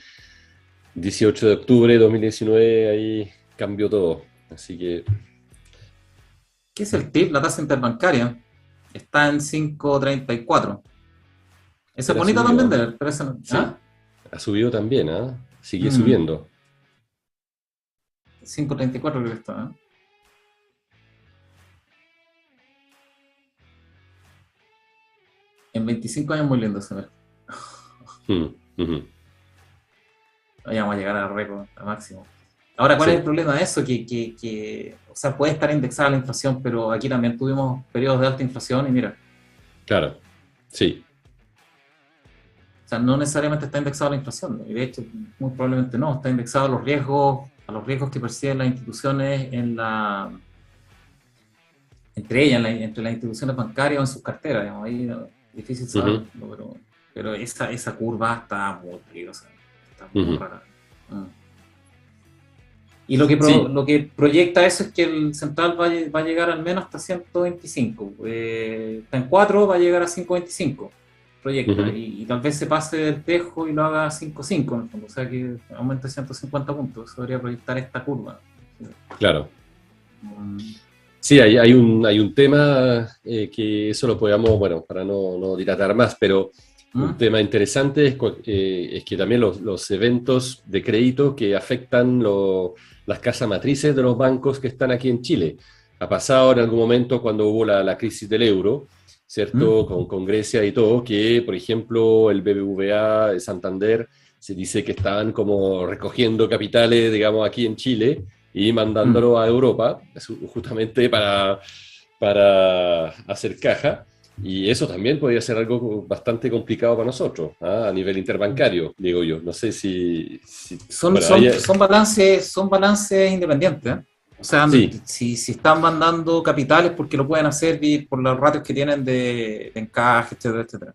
18 de octubre de 2019, ahí cambió todo. Así que ¿Qué es el TIP? La tasa interbancaria. Está en 5,34. Esa es él ha bonita también subido, de ver, pero esa no... sí, ¿Ah? ha subido también, ¿ah? Sigue Mm. subiendo. 5,34 creo que está. ¿Eh? En 25 años muy lindo se ve. Mm, ujú. Vamos a llegar al récord, al máximo. Ahora, ¿cuál es el Sí, problema de eso? O sea, puede estar indexada la inflación, pero aquí también tuvimos periodos de alta inflación y mira, claro, sí. o sea, no necesariamente está indexada la inflación, ¿no? Y de hecho, muy probablemente no, está indexado a los riesgos que perciben las instituciones entre ellas, entre las instituciones bancarias o en sus carteras, digamos, ahí difícil saberlo, Ujú, pero esa curva está muy peligrosa, está muy ujú. rara. Mm. Y lo que, Sí. lo que proyecta eso es que el central va a llegar al menos hasta 125. Está en 4, va a llegar a 5,25. Proyecta. Ujú. Y tal vez se pase del tejo y lo haga a 5,5 en el fondo. O sea que aumente 150 puntos. Eso debería proyectar esta curva. Claro. Mm. Sí, hay un tema que eso lo podamos, bueno, para no dilatar más, pero un ¿Mm? tema interesante es que también los eventos de crédito que afectan las casas matrices de los bancos que están aquí en Chile. Ha pasado en algún momento cuando hubo la crisis del euro, ¿cierto? ¿Mm? Con Grecia y todo, que, por ejemplo, el BBVA, el Santander, se dice que estaban como recogiendo capitales, digamos, aquí en Chile y mandándolo a Europa, justamente para hacer caja. Y eso también podría ser algo bastante complicado para nosotros, ¿ah? A nivel interbancario, digo yo. No sé si Son, bueno, son, son balances independientes, ¿eh? O sea, sí, si están mandando capitales porque lo pueden hacer por los ratios que tienen de encaje, etcétera, etcétera.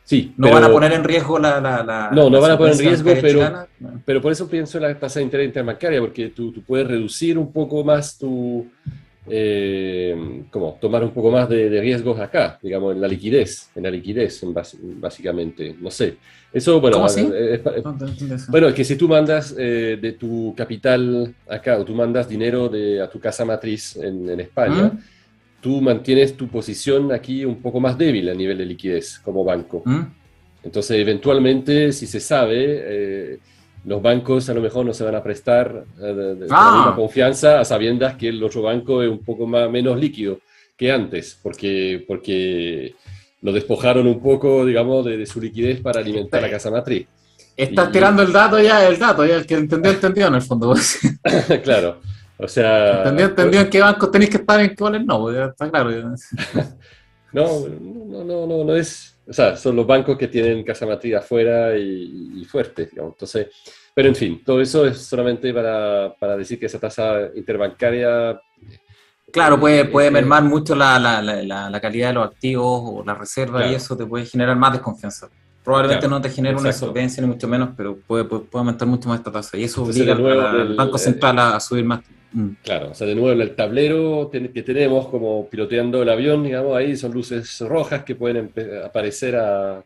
sí, ¿No van a poner en riesgo no la van a poner en solvencia riesgo, bancaria chilena? No. pero por eso pienso en la tasa de interés interbancaria, porque tú puedes reducir un poco más como tomar un poco más de riesgos acá, digamos, en la liquidez, básicamente. No sé. Eso, ¿Cómo bueno, así? No te entiendo eso. bueno, es que si tú mandas de tu capital acá, o tú mandas dinero a tu casa matriz en España, ¿Mm? tú mantienes tu posición aquí un poco más débil a nivel de liquidez como banco. ¿Mm? Entonces, eventualmente, si se sabe, los bancos a lo mejor no se van a prestar con la misma Ah, confianza a sabiendas que el otro banco es un poco menos líquido que antes, porque lo despojaron un poco, digamos, de su liquidez para alimentar la casa matriz. estás Y, tirando el dato, ya el que entendió, entendió en el fondo. Pues. claro, o sea, Entendió en qué bancos tenéis que estar y en cuáles no, pues, ya está claro. Ya. no es, o sea, son los bancos que tienen casa matriz afuera y fuertes, digamos. Entonces, pero en fin, todo eso es solamente para decir que esa tasa interbancaria Claro, puede es, mermar mucho la calidad de los activos o la reserva y claro, eso te puede generar más desconfianza. Probablemente claro, no te genere una exacto. insolvencia ni mucho menos, pero puede aumentar mucho más esta tasa y eso Entonces, obliga de nuevo, al Banco Central a subir más. Mm. claro, o sea, de nuevo, en el tablero que tenemos como piloteando el avión, digamos, ahí son luces rojas que pueden aparecer a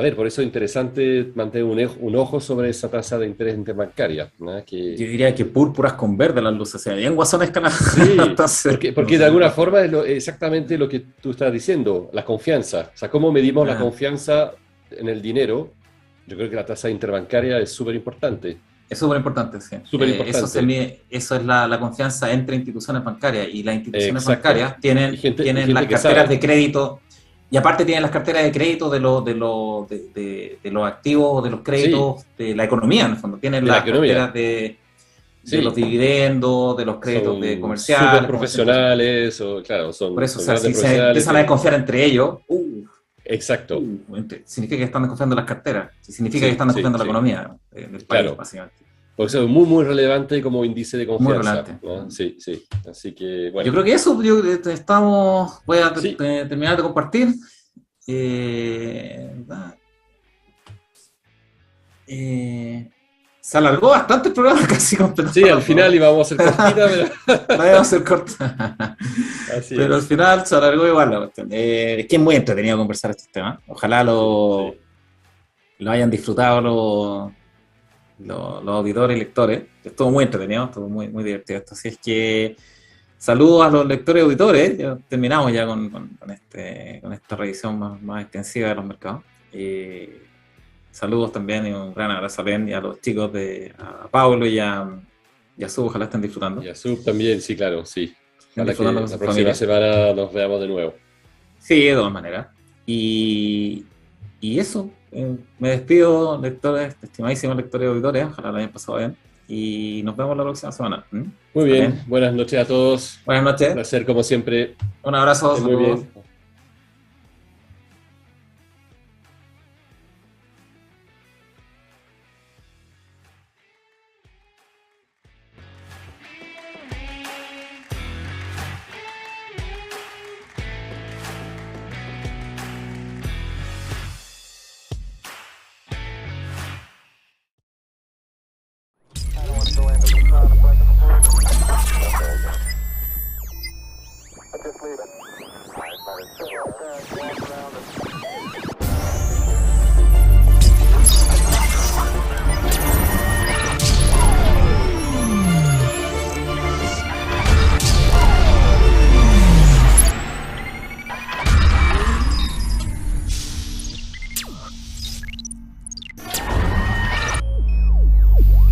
ver. Por eso es interesante mantener un ojo sobre esa tasa de interés interbancaria, ¿no? Yo diría que púrpuras con verde las luces, o sea, bien guasones que Sí, entonces, no porque de sé. alguna forma es exactamente lo que tú estás diciendo, la confianza. O sea, cómo medimos la Ah, confianza en el dinero. Yo creo que la tasa interbancaria es súper importante, es súper importante, sí. súper Eso se importante. mide, eso es la confianza entre instituciones bancarias y las instituciones Exacto. bancarias tienen las Y gente que carteras sabe. de crédito y aparte tienen las carteras de crédito de los activos, de los Sí, créditos, de la economía en el fondo. Tienen de la las economía. carteras de los Sí, dividendos, de los créditos de son súper comerciales, como decía tú. profesionales, o claro, Por eso, o son sea, grandes si se profesionales. empiezan a desconfiar entre ellos, Exacto. significa que están desconfiando las carteras, significa que Sí, están sí, desconfiando la sí, economía del país, claro. básicamente. Por eso es muy, muy relevante como índice de Muy confianza, relevante. ¿no? Sí, sí. Así que, Yo bueno. creo que eso, voy a Sí, terminar de compartir. Eh, se alargó bastante el programa, casi sí, completamos al las dos final horas. íbamos a ser cortita, pero La voy a hacer corta. así Pero al es. final se alargó igual la cuestión. Es que es muy entretenido conversar estos temas. Ojalá Sí, sí. lo hayan disfrutado los auditores y lectores. Estuvo muy entretenido, estuvo muy divertido esto. Así es que saludos a los lectores y auditores. Ya terminamos ya con esta revisión más extensiva de los mercados. Saludos también y un gran abrazo a Ben y a los chicos a Pablo y a Su, ojalá estén disfrutando. Y a Sub también, sí, claro, sí. Estén Ojalá disfrutando que con la sus próxima familias. semana nos veamos de nuevo. Sí, de todas maneras. Y, y eso, me despido, lectores, estimadísimos lectores y auditores, ojalá lo hayan pasado bien. Y nos vemos la próxima semana. ¿Mm? Muy Está bien, bien. buenas noches a todos. Buenas Un noches, placer, como siempre. un abrazo, Estén muy saludos. bien.